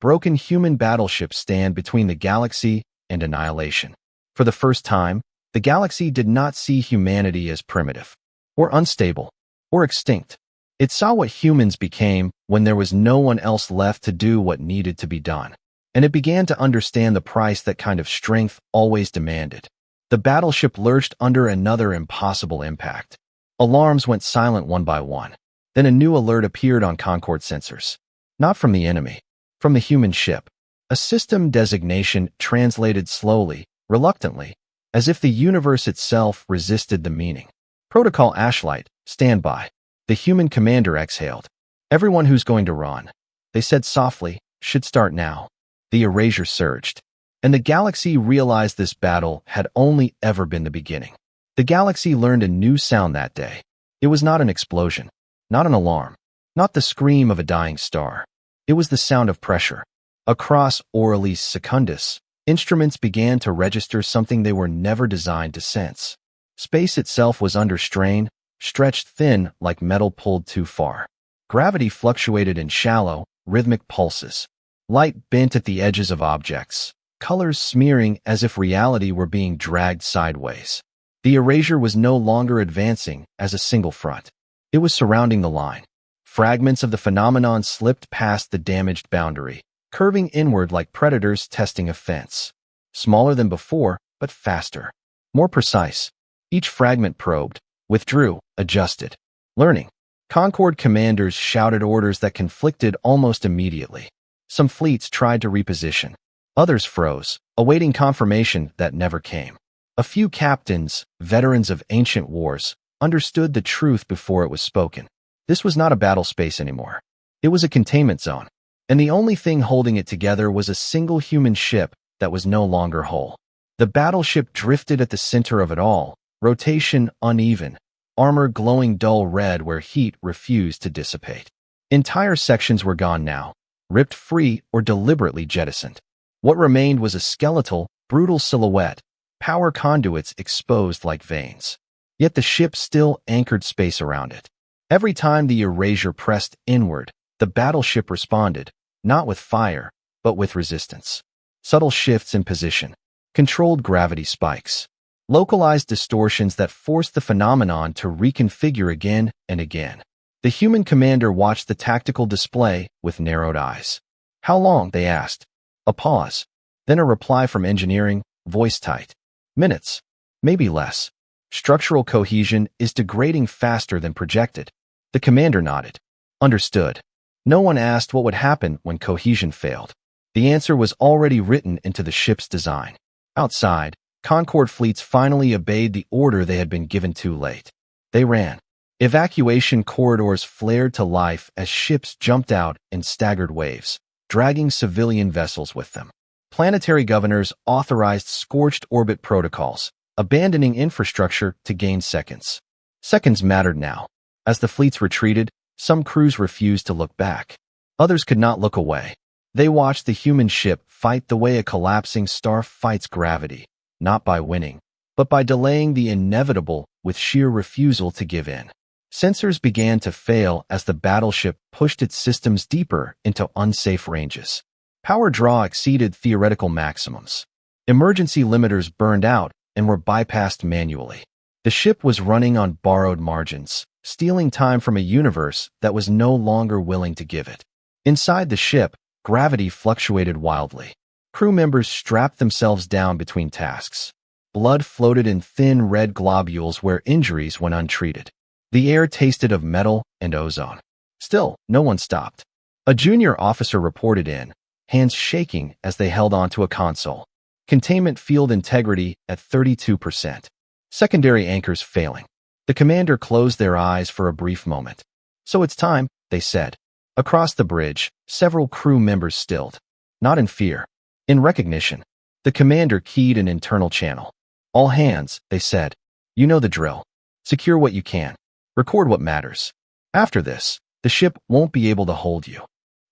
broken human battleship stand between the galaxy and annihilation. For the first time, the galaxy did not see humanity as primitive, or unstable, or extinct. It saw what humans became when there was no one else left to do what needed to be done. And it began to understand the price that kind of strength always demanded. The battleship lurched under another impossible impact. Alarms went silent one by one. Then a new alert appeared on Concord sensors. Not from the enemy, from the human ship. A system designation translated slowly, reluctantly, as if the universe itself resisted the meaning. Protocol Ashlight, stand by. The human commander exhaled. Everyone who's going to run, they said softly, should start now. The erasure surged. And the galaxy realized this battle had only ever been the beginning. The galaxy learned a new sound that day. It was not an explosion, not an alarm, not the scream of a dying star. It was the sound of pressure. Across Aurelis Secundus, instruments began to register something they were never designed to sense. Space itself was under strain, stretched thin like metal pulled too far. Gravity fluctuated in shallow, rhythmic pulses. Light bent at the edges of objects, colors smearing as if reality were being dragged sideways. The erasure was no longer advancing as a single front. It was surrounding the line. Fragments of the phenomenon slipped past the damaged boundary, curving inward like predators testing a fence. Smaller than before, but faster. More precise. Each fragment probed, withdrew, adjusted. Learning. Concord commanders shouted orders that conflicted almost immediately. Some fleets tried to reposition. Others froze, awaiting confirmation that never came. A few captains, veterans of ancient wars, understood the truth before it was spoken. This was not a battle space anymore. It was a containment zone. And the only thing holding it together was a single human ship that was no longer whole. The battleship drifted at the center of it all, rotation uneven, armor glowing dull red where heat refused to dissipate. Entire sections were gone now, ripped free or deliberately jettisoned. What remained was a skeletal, brutal silhouette, power conduits exposed like veins. Yet the ship still anchored space around it. Every time the erasure pressed inward, the battleship responded, not with fire, but with resistance. Subtle shifts in position, controlled gravity spikes, localized distortions that forced the phenomenon to reconfigure again and again. The human commander watched the tactical display with narrowed eyes. How long, they asked. A pause. Then a reply from engineering, voice tight. Minutes. Maybe less. Structural cohesion is degrading faster than projected. The commander nodded. Understood. No one asked what would happen when cohesion failed. The answer was already written into the ship's design. Outside, Concord fleets finally obeyed the order they had been given too late. They ran. Evacuation corridors flared to life as ships jumped out in staggered waves, dragging civilian vessels with them. Planetary governors authorized scorched orbit protocols, abandoning infrastructure to gain seconds. Seconds mattered now. As the fleets retreated, some crews refused to look back. Others could not look away. They watched the human ship fight the way a collapsing star fights gravity, not by winning, but by delaying the inevitable with sheer refusal to give in. Sensors began to fail as the battleship pushed its systems deeper into unsafe ranges. Power draw exceeded theoretical maximums. Emergency limiters burned out and were bypassed manually. The ship was running on borrowed margins, stealing time from a universe that was no longer willing to give it. Inside the ship, gravity fluctuated wildly. Crew members strapped themselves down between tasks. Blood floated in thin red globules where injuries went untreated. The air tasted of metal and ozone. Still, no one stopped. A junior officer reported in, hands shaking as they held onto a console. Containment field integrity at 32%. Secondary anchors failing. The commander closed their eyes for a brief moment. So it's time, they said. Across the bridge, several crew members stilled. Not in fear. In recognition. The commander keyed an internal channel. All hands, they said. You know the drill. Secure what you can. Record what matters. After this, the ship won't be able to hold you.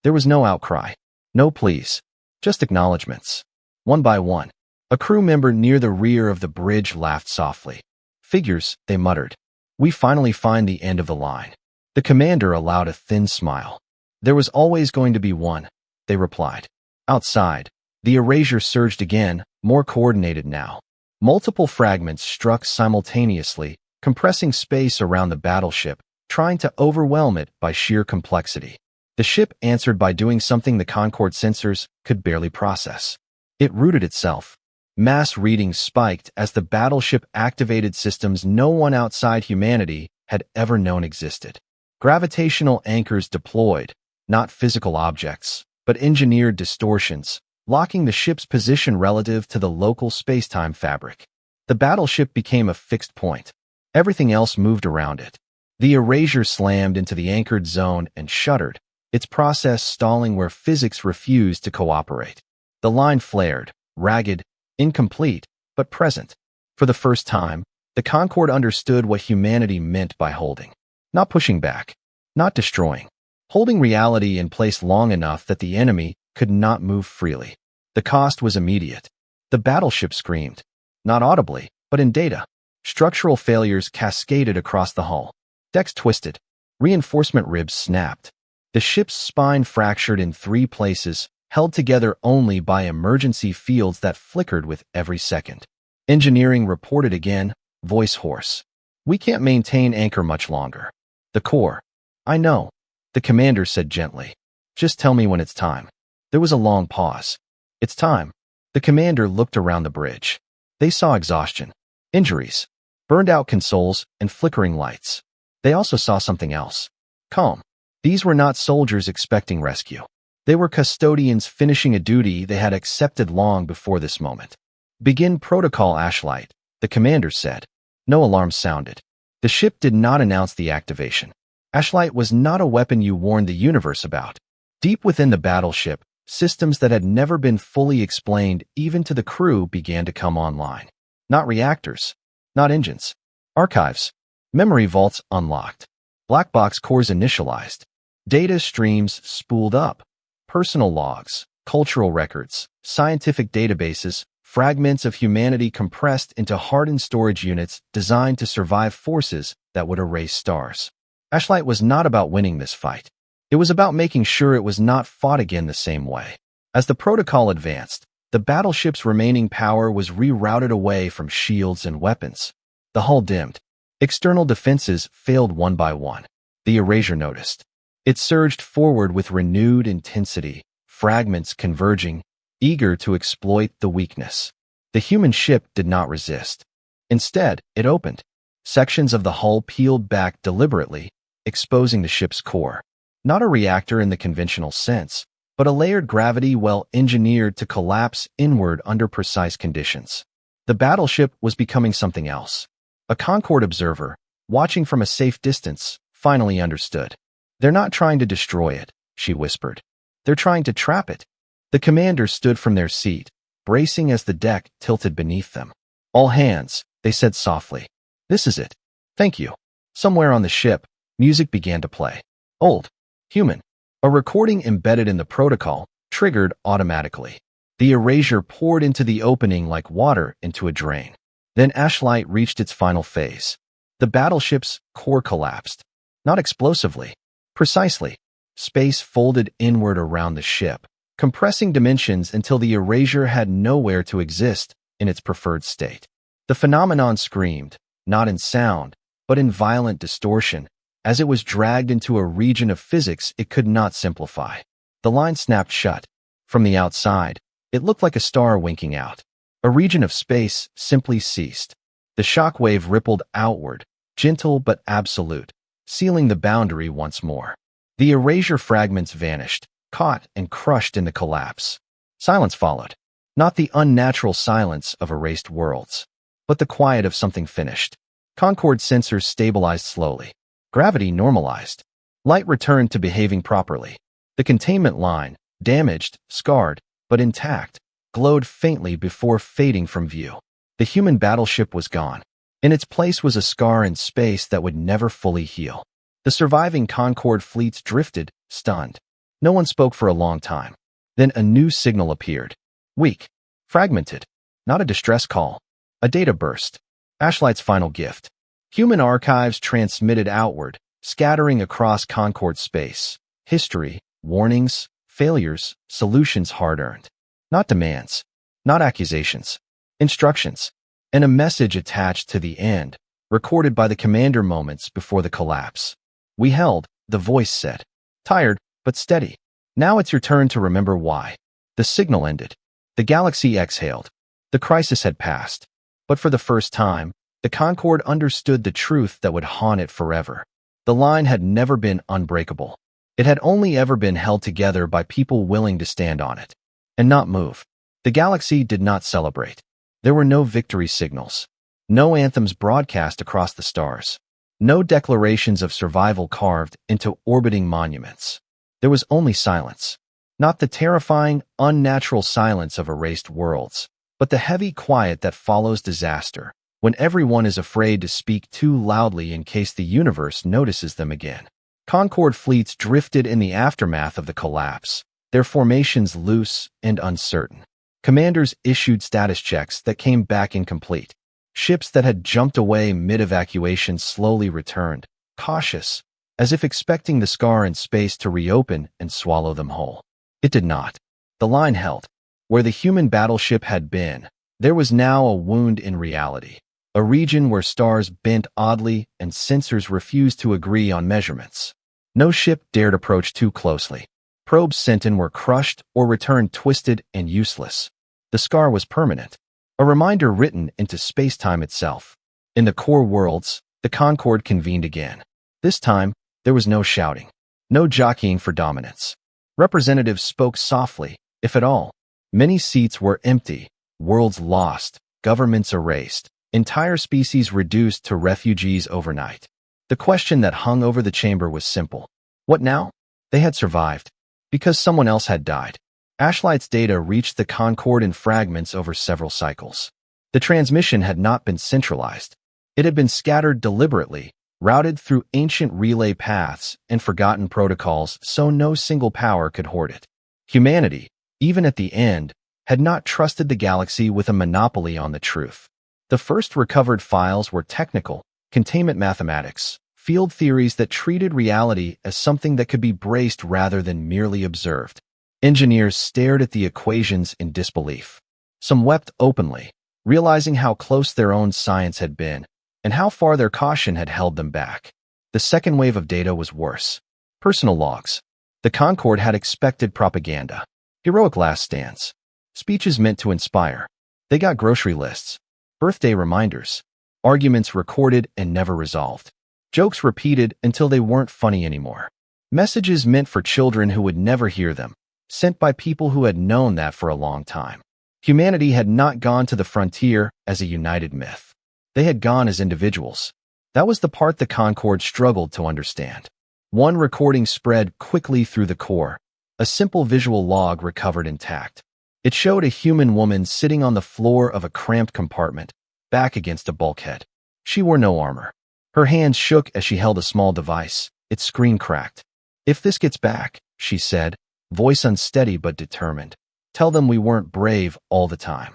There was no outcry. No pleas. Just acknowledgments. One by one. A crew member near the rear of the bridge laughed softly. Figures, they muttered. We finally find the end of the line. The commander allowed a thin smile. There was always going to be one, they replied. Outside, the erasure surged again, more coordinated now. Multiple fragments struck simultaneously, compressing space around the battleship, trying to overwhelm it by sheer complexity. The ship answered by doing something the Concord sensors could barely process. It rooted itself. Mass readings spiked as the battleship activated systems no one outside humanity had ever known existed. Gravitational anchors deployed, not physical objects, but engineered distortions, locking the ship's position relative to the local space-time fabric. The battleship became a fixed point. Everything else moved around it. The erasure slammed into the anchored zone and shuddered, its process stalling where physics refused to cooperate. The line flared, ragged, incomplete, but present. For the first time, the Concorde understood what humanity meant by holding. Not pushing back, not destroying. Holding reality in place long enough that the enemy could not move freely. The cost was immediate. The battleship screamed, not audibly, but in data. Structural failures cascaded across the hull. Decks twisted. Reinforcement ribs snapped. The ship's spine fractured in 3 places, held together only by emergency fields that flickered with every second. Engineering reported again, voice hoarse. "We can't maintain anchor much longer." The core. "I know," the commander said gently. "Just tell me when it's time." There was a long pause. "It's time." The commander looked around the bridge. They saw exhaustion, injuries, burned-out consoles, and flickering lights. They also saw something else. Calm. These were not soldiers expecting rescue. They were custodians finishing a duty they had accepted long before this moment. "Begin protocol, Ashlight," the commander said. No alarm sounded. The ship did not announce the activation. Ashlight was not a weapon you warned the universe about. Deep within the battleship, systems that had never been fully explained even to the crew began to come online. Not reactors, not engines. Archives. Memory vaults unlocked. Black box cores initialized. Data streams spooled up. Personal logs, cultural records, scientific databases, fragments of humanity compressed into hardened storage units designed to survive forces that would erase stars. Ashlight was not about winning this fight. It was about making sure it was not fought again the same way. As the protocol advanced, the battleship's remaining power was rerouted away from shields and weapons. The hull dimmed. External defenses failed one by one. The erasure noticed. It surged forward with renewed intensity, fragments converging, eager to exploit the weakness. The human ship did not resist. Instead, it opened. Sections of the hull peeled back deliberately, exposing the ship's core. Not a reactor in the conventional sense, but a layered gravity well engineered to collapse inward under precise conditions. The battleship was becoming something else. A Concorde observer, watching from a safe distance, finally understood. "They're not trying to destroy it," she whispered. "They're trying to trap it." The commander stood from their seat, bracing as the deck tilted beneath them. "All hands," they said softly. "This is it." "Thank you." Somewhere on the ship, music began to play. Old. Human. A recording embedded in the protocol, triggered automatically. The erasure poured into the opening like water into a drain. Then Ashlight reached its final phase. The battleship's core collapsed. Not explosively. Precisely. Space folded inward around the ship, compressing dimensions until the erasure had nowhere to exist in its preferred state. The phenomenon screamed, not in sound, but in violent distortion, as it was dragged into a region of physics it could not simplify. The line snapped shut. From the outside, it looked like a star winking out. A region of space simply ceased. The shock wave rippled outward, gentle but absolute, sealing the boundary once more. The erasure fragments vanished, caught and crushed in the collapse. Silence followed. Not the unnatural silence of erased worlds, but the quiet of something finished. Concorde sensors stabilized slowly. Gravity normalized. Light returned to behaving properly. The containment line, damaged, scarred, but intact, glowed faintly before fading from view. The human battleship was gone. In its place was a scar in space that would never fully heal. The surviving Concorde fleets drifted, stunned. No one spoke for a long time. Then a new signal appeared. Weak. Fragmented. Not a distress call. A data burst. Ashlight's final gift. Human archives transmitted outward, scattering across Concorde space. History, warnings, failures, solutions hard-earned. Not demands. Not accusations. Instructions. And a message attached to the end, recorded by the commander moments before the collapse. "We held," the voice said. "Tired, but steady. Now it's your turn to remember why." The signal ended. The galaxy exhaled. The crisis had passed. But for the first time, The Concorde understood the truth that would haunt it forever. The line had never been unbreakable. It had only ever been held together by people willing to stand on it and not move. The galaxy did not celebrate. There were no victory signals, no anthems broadcast across the stars, no declarations of survival carved into orbiting monuments. There was only silence. Not the terrifying, unnatural silence of erased worlds, but the heavy quiet that follows disaster, when everyone is afraid to speak too loudly in case the universe notices them again. Concorde fleets drifted in the aftermath of the collapse, their formations loose and uncertain. Commanders issued status checks that came back incomplete. Ships that had jumped away mid-evacuation slowly returned, cautious, as if expecting the scar in space to reopen and swallow them whole. It did not. The line held. Where the human battleship had been, there was now a wound in reality, a region where stars bent oddly and sensors refused to agree on measurements. No ship dared approach too closely. Probes sent in were crushed or returned twisted and useless. The scar was permanent, a reminder written into space-time itself. In the core worlds, the Concorde convened again. This time, there was no shouting, no jockeying for dominance. Representatives spoke softly, if at all. Many seats were empty, worlds lost, governments erased, entire species reduced to refugees overnight. The question that hung over the chamber was simple. What now? They had survived, because someone else had died. Ashlight's data reached the Concorde in fragments over several cycles. The transmission had not been centralized. It had been scattered deliberately, routed through ancient relay paths and forgotten protocols so no single power could hoard it. Humanity, even at the end, had not trusted the galaxy with a monopoly on the truth. The first recovered files were technical, containment mathematics, field theories that treated reality as something that could be braced rather than merely observed. Engineers stared at the equations in disbelief. Some wept openly, realizing how close their own science had been and how far their caution had held them back. The second wave of data was worse. Personal logs. The Concorde had expected propaganda. Heroic last stands. Speeches meant to inspire. They got grocery lists. Birthday reminders. Arguments recorded and never resolved. Jokes repeated until they weren't funny anymore. Messages meant for children who would never hear them, sent by people who had known that for a long time. Humanity had not gone to the frontier as a united myth. They had gone as individuals. That was the part the Concorde struggled to understand. One recording spread quickly through the core. A simple visual log recovered intact. It showed a human woman sitting on the floor of a cramped compartment, back against a bulkhead. She wore no armor. Her hands shook as she held a small device. Its screen cracked. "If this gets back," she said, voice unsteady but determined, "tell them we weren't brave all the time."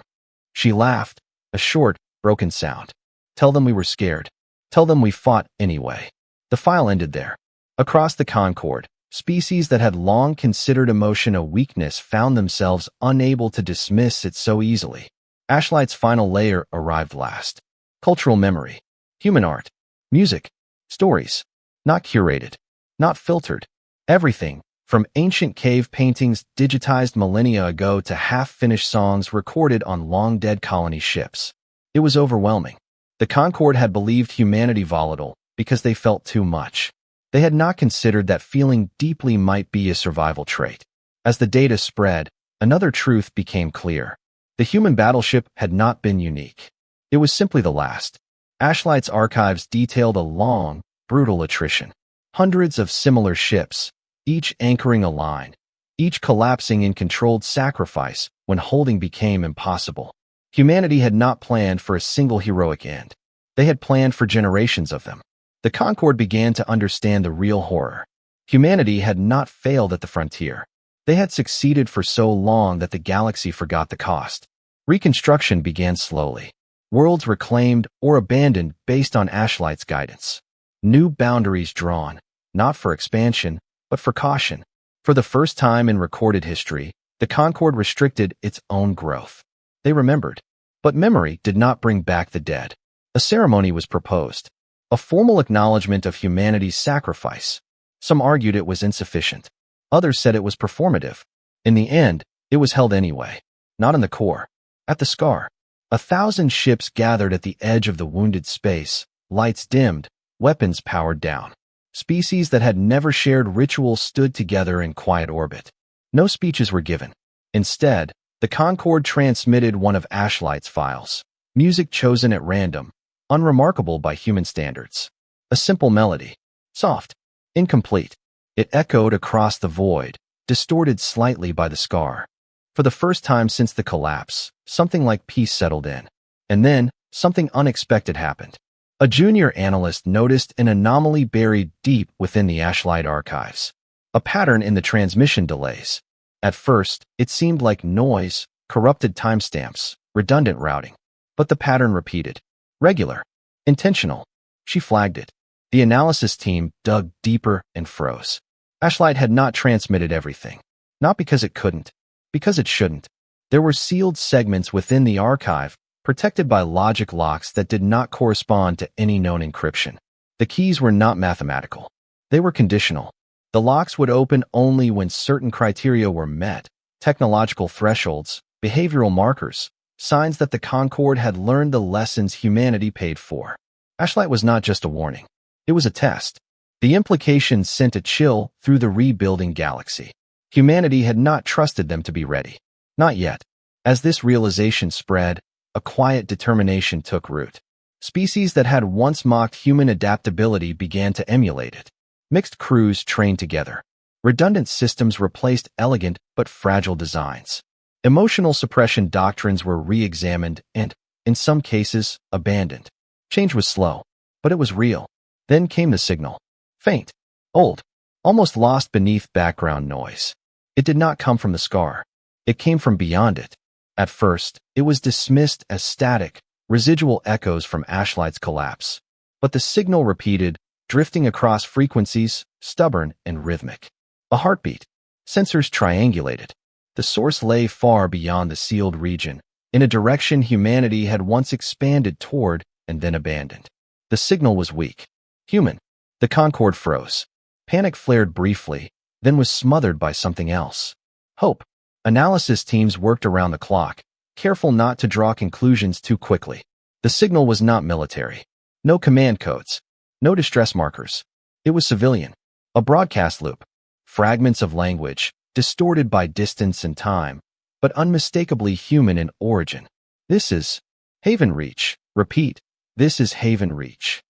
She laughed, a short, broken sound. "Tell them we were scared. Tell them we fought anyway." The file ended there. Across the Concorde, species that had long considered emotion a weakness found themselves unable to dismiss it so easily. Ashlight's final layer arrived last. Cultural memory. Human art. Music. Stories. Not curated. Not filtered. Everything, from ancient cave paintings digitized millennia ago to half-finished songs recorded on long-dead colony ships. It was overwhelming. The Concorde had believed humanity volatile because they felt too much. They had not considered that feeling deeply might be a survival trait. As the data spread, another truth became clear. The human battleship had not been unique. It was simply the last. Ashlight's archives detailed a long, brutal attrition. Hundreds of similar ships, each anchoring a line, each collapsing in controlled sacrifice when holding became impossible. Humanity had not planned for a single heroic end. They had planned for generations of them. The Concorde began to understand the real horror. Humanity had not failed at the frontier. They had succeeded for so long that the galaxy forgot the cost. Reconstruction began slowly. Worlds reclaimed or abandoned based on Ashlight's guidance. New boundaries drawn, not for expansion, but for caution. For the first time in recorded history, the Concorde restricted its own growth. They remembered. But memory did not bring back the dead. A ceremony was proposed. A formal acknowledgement of humanity's sacrifice. Some argued it was insufficient. Others said it was performative. In the end, it was held anyway. Not in the core. At the scar. 1,000 ships gathered at the edge of the wounded space, lights dimmed, weapons powered down. Species that had never shared rituals stood together in quiet orbit. No speeches were given. Instead, the Concorde transmitted one of Ashlight's files. Music chosen at random, unremarkable by human standards. A simple melody. Soft. Incomplete. It echoed across the void, distorted slightly by the scar. For the first time since the collapse, something like peace settled in. And then, something unexpected happened. A junior analyst noticed an anomaly buried deep within the Ashlight archives. A pattern in the transmission delays. At first, it seemed like noise, corrupted timestamps, redundant routing. But the pattern repeated. Regular. Intentional. She flagged it. The analysis team dug deeper and froze. Ashlight had not transmitted everything. Not because it couldn't. Because it shouldn't. There were sealed segments within the archive, protected by logic locks that did not correspond to any known encryption. The keys were not mathematical. They were conditional. The locks would open only when certain criteria were met, technological thresholds, behavioral markers, signs that the Concorde had learned the lessons humanity paid for. Ashlight was not just a warning. It was a test. The implications sent a chill through the rebuilding galaxy. Humanity had not trusted them to be ready. Not yet. As this realization spread, a quiet determination took root. Species that had once mocked human adaptability began to emulate it. Mixed crews trained together. Redundant systems replaced elegant but fragile designs. Emotional suppression doctrines were re-examined and, in some cases, abandoned. Change was slow, but it was real. Then came the signal. Faint. Old. Almost lost beneath background noise. It did not come from the scar. It came from beyond it. At first, it was dismissed as static, residual echoes from Ashlight's collapse. But the signal repeated, drifting across frequencies, stubborn and rhythmic. A heartbeat. Sensors triangulated. The source lay far beyond the sealed region, in a direction humanity had once expanded toward and then abandoned. The signal was weak. Human. The Concorde froze. Panic flared briefly, then was smothered by something else. Hope. Analysis teams worked around the clock, careful not to draw conclusions too quickly. The signal was not military. No command codes. No distress markers. It was civilian. A broadcast loop. Fragments of language, distorted by distance and time, but unmistakably human in origin. This is Haven Reach. Repeat. This is Haven Reach.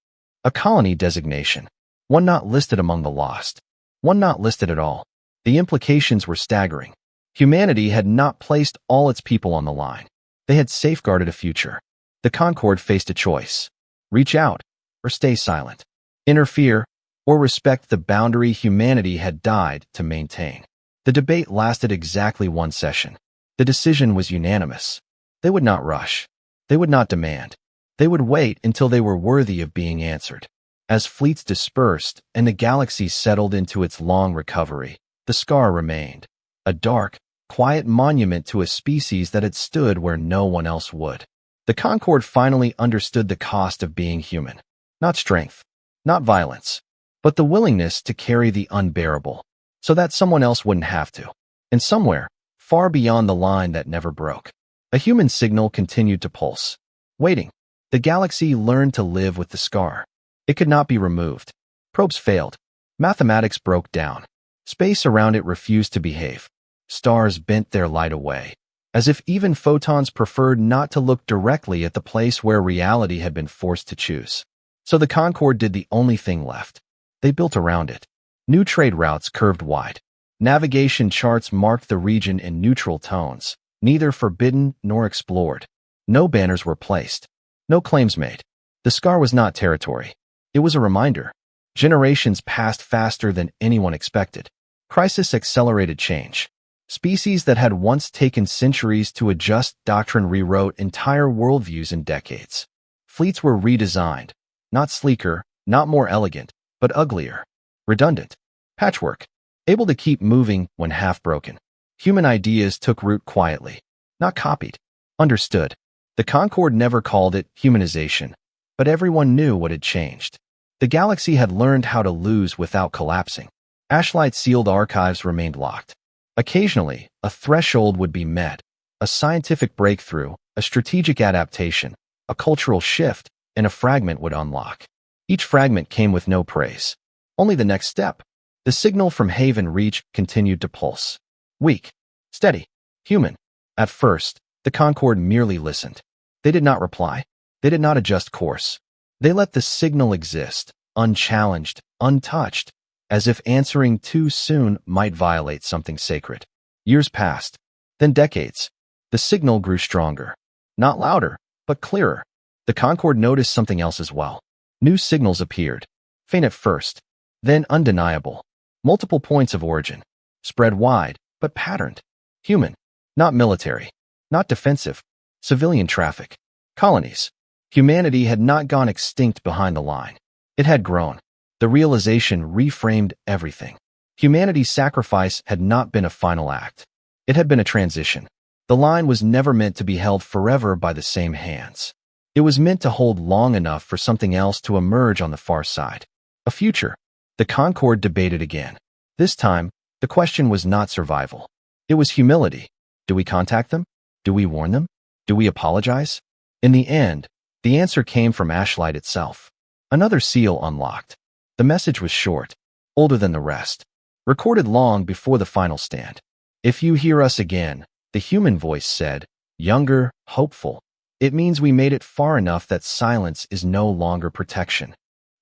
A colony designation. One not listed among the lost. One not listed at all. The implications were staggering. Humanity had not placed all its people on the line. They had safeguarded a future. The Concorde faced a choice. Reach out, or stay silent. Interfere, or respect the boundary humanity had died to maintain. The debate lasted exactly one session. The decision was unanimous. They would not rush. They would not demand. They would wait until they were worthy of being answered. As fleets dispersed and the galaxy settled into its long recovery, the scar remained. A dark, quiet monument to a species that had stood where no one else would. The Concorde finally understood the cost of being human. Not strength, not violence, but the willingness to carry the unbearable, so that someone else wouldn't have to. And somewhere, far beyond the line that never broke, a human signal continued to pulse. Waiting. The galaxy learned to live with the scar. It could not be removed. Probes failed. Mathematics broke down. Space around it refused to behave. Stars bent their light away, as if even photons preferred not to look directly at the place where reality had been forced to choose. So the Concorde did the only thing left. They built around it. New trade routes curved wide. Navigation charts marked the region in neutral tones, neither forbidden nor explored. No banners were placed. No claims made. The scar was not territory. It was a reminder. Generations passed faster than anyone expected. Crisis accelerated change. Species that had once taken centuries to adjust doctrine rewrote entire worldviews in decades. Fleets were redesigned. Not sleeker, not more elegant, but uglier. Redundant. Patchwork. Able to keep moving when half broken. Human ideas took root quietly. Not copied. Understood. The Concorde never called it humanization, but everyone knew what had changed. The galaxy had learned how to lose without collapsing. Ashlight's sealed archives remained locked. Occasionally, a threshold would be met, A scientific breakthrough, a strategic adaptation, a cultural shift, and a fragment would unlock. Each fragment came with no praise. Only the next step. The signal from Haven Reach continued to pulse. Weak, steady, human. At first, the Concorde merely listened. They did not reply. They did not adjust course. They let the signal exist, unchallenged, untouched, as if answering too soon might violate something sacred. Years passed, then decades. The signal grew stronger. Not louder, but clearer. The Concorde noticed something else as well. New signals appeared. Faint at first, then undeniable. Multiple points of origin. Spread wide, but patterned. Human. Not military. Not defensive. Civilian traffic. Colonies. Humanity had not gone extinct behind the line. It had grown. The realization reframed everything. Humanity's sacrifice had not been a final act. It had been a transition. The line was never meant to be held forever by the same hands. It was meant to hold long enough for something else to emerge on the far side. A future. The Concorde debated again. This time, the question was not survival. It was humility. Do we contact them? Do we warn them? Do we apologize? In the end, the answer came from Ashlight itself. Another seal unlocked. The message was short, older than the rest, recorded long before the final stand. If you hear us again, the human voice said, younger, hopeful. It means we made it far enough that silence is no longer protection.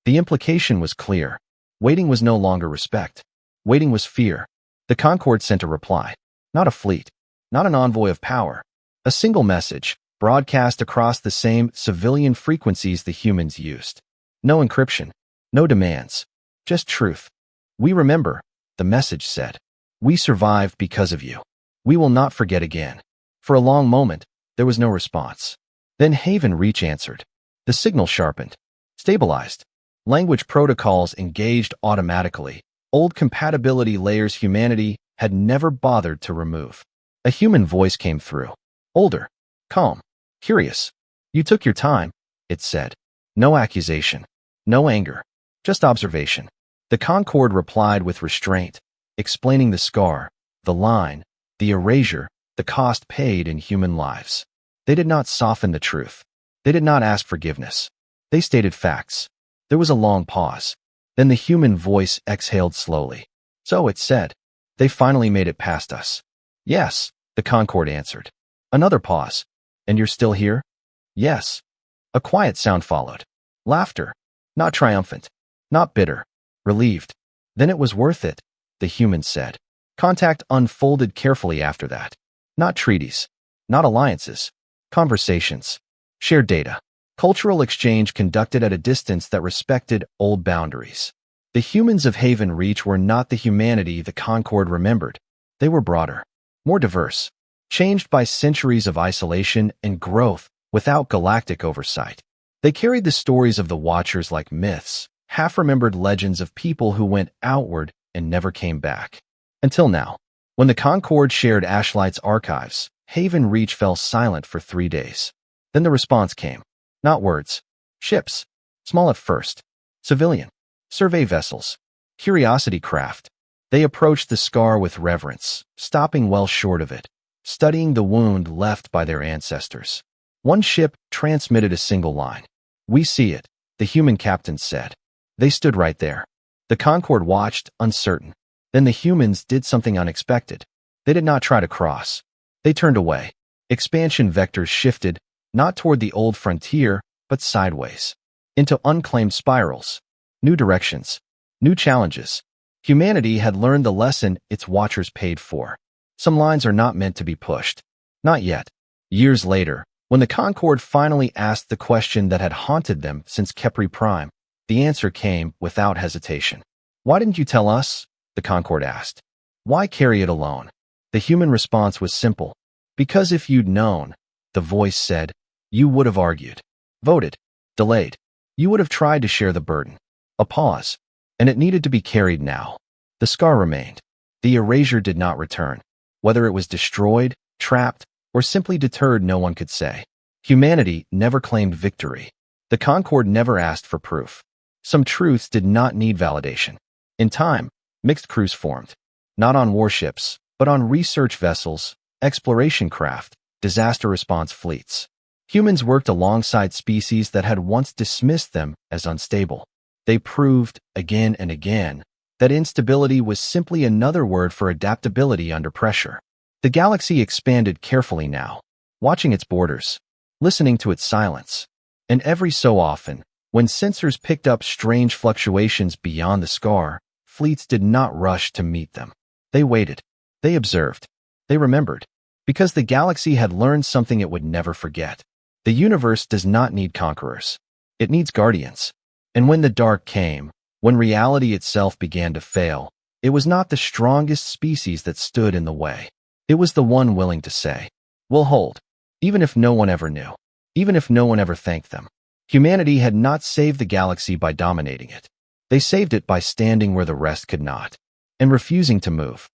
The implication was clear. Waiting was no longer respect. Waiting was fear. The Concorde sent a reply. Not a fleet. Not an envoy of power. A single message, broadcast across the same civilian frequencies the humans used. No encryption. No demands. Just truth. We remember, the message said. We survived because of you. We will not forget again. For a long moment, there was no response. Then Haven Reach answered. The signal sharpened. Stabilized. Language protocols engaged automatically. Old compatibility layers humanity had never bothered to remove. A human voice came through. Older. Calm. Curious. You took your time, it said. No accusation. No anger. Just observation. The Concorde replied with restraint, explaining the scar, the line, the erasure, the cost paid in human lives. They did not soften the truth. They did not ask forgiveness. They stated facts. There was a long pause. Then the human voice exhaled slowly. So it said, they finally made it past us. Yes, the Concorde answered. Another pause. And you're still here? Yes. A quiet sound followed. Laughter. Not triumphant. Not bitter. Relieved. Then it was worth it, the human said. Contact unfolded carefully after that. Not treaties. Not alliances. Conversations. Shared data. Cultural exchange conducted at a distance that respected old boundaries. The humans of Haven Reach were not the humanity the Concorde remembered. They were broader. More diverse. Changed by centuries of isolation and growth without galactic oversight. They carried the stories of the Watchers like myths, half-remembered legends of people who went outward and never came back. Until now, when the Concorde shared Ashlight's archives, Haven Reach fell silent for 3 days. Then the response came. Not words. Ships. Small at first. Civilian. Survey vessels. Curiosity craft. They approached the scar with reverence, stopping well short of it, studying the wound left by their ancestors. One ship transmitted a single line. We see it, the human captain said. They stood right there. The Concorde watched, uncertain. Then the humans did something unexpected. They did not try to cross. They turned away. Expansion vectors shifted, not toward the old frontier, but sideways. Into unclaimed spirals. New directions. New challenges. Humanity had learned the lesson its watchers paid for. Some lines are not meant to be pushed. Not yet. Years later, when the Concorde finally asked the question that had haunted them since Kepri Prime, the answer came without hesitation. Why didn't you tell us? The Concorde asked. Why carry it alone? The human response was simple. Because if you'd known, the voice said, you would have argued, voted, delayed. You would have tried to share the burden. A pause. And it needed to be carried now. The scar remained. The erasure did not return. Whether it was destroyed, trapped, or simply deterred, no one could say. Humanity never claimed victory. The Concorde never asked for proof. Some truths did not need validation. In time, mixed crews formed. Not on warships, but on research vessels, exploration craft, disaster response fleets. Humans worked alongside species that had once dismissed them as unstable. They proved, again and again, that instability was simply another word for adaptability under pressure. The galaxy expanded carefully now, watching its borders, listening to its silence. And every so often, when sensors picked up strange fluctuations beyond the scar, fleets did not rush to meet them. They waited. They observed. They remembered. Because the galaxy had learned something it would never forget. The universe does not need conquerors. It needs guardians. And when the dark came, when reality itself began to fail, it was not the strongest species that stood in the way. It was the one willing to say, "We'll hold," even if no one ever knew, even if no one ever thanked them. Humanity had not saved the galaxy by dominating it. They saved it by standing where the rest could not, and refusing to move.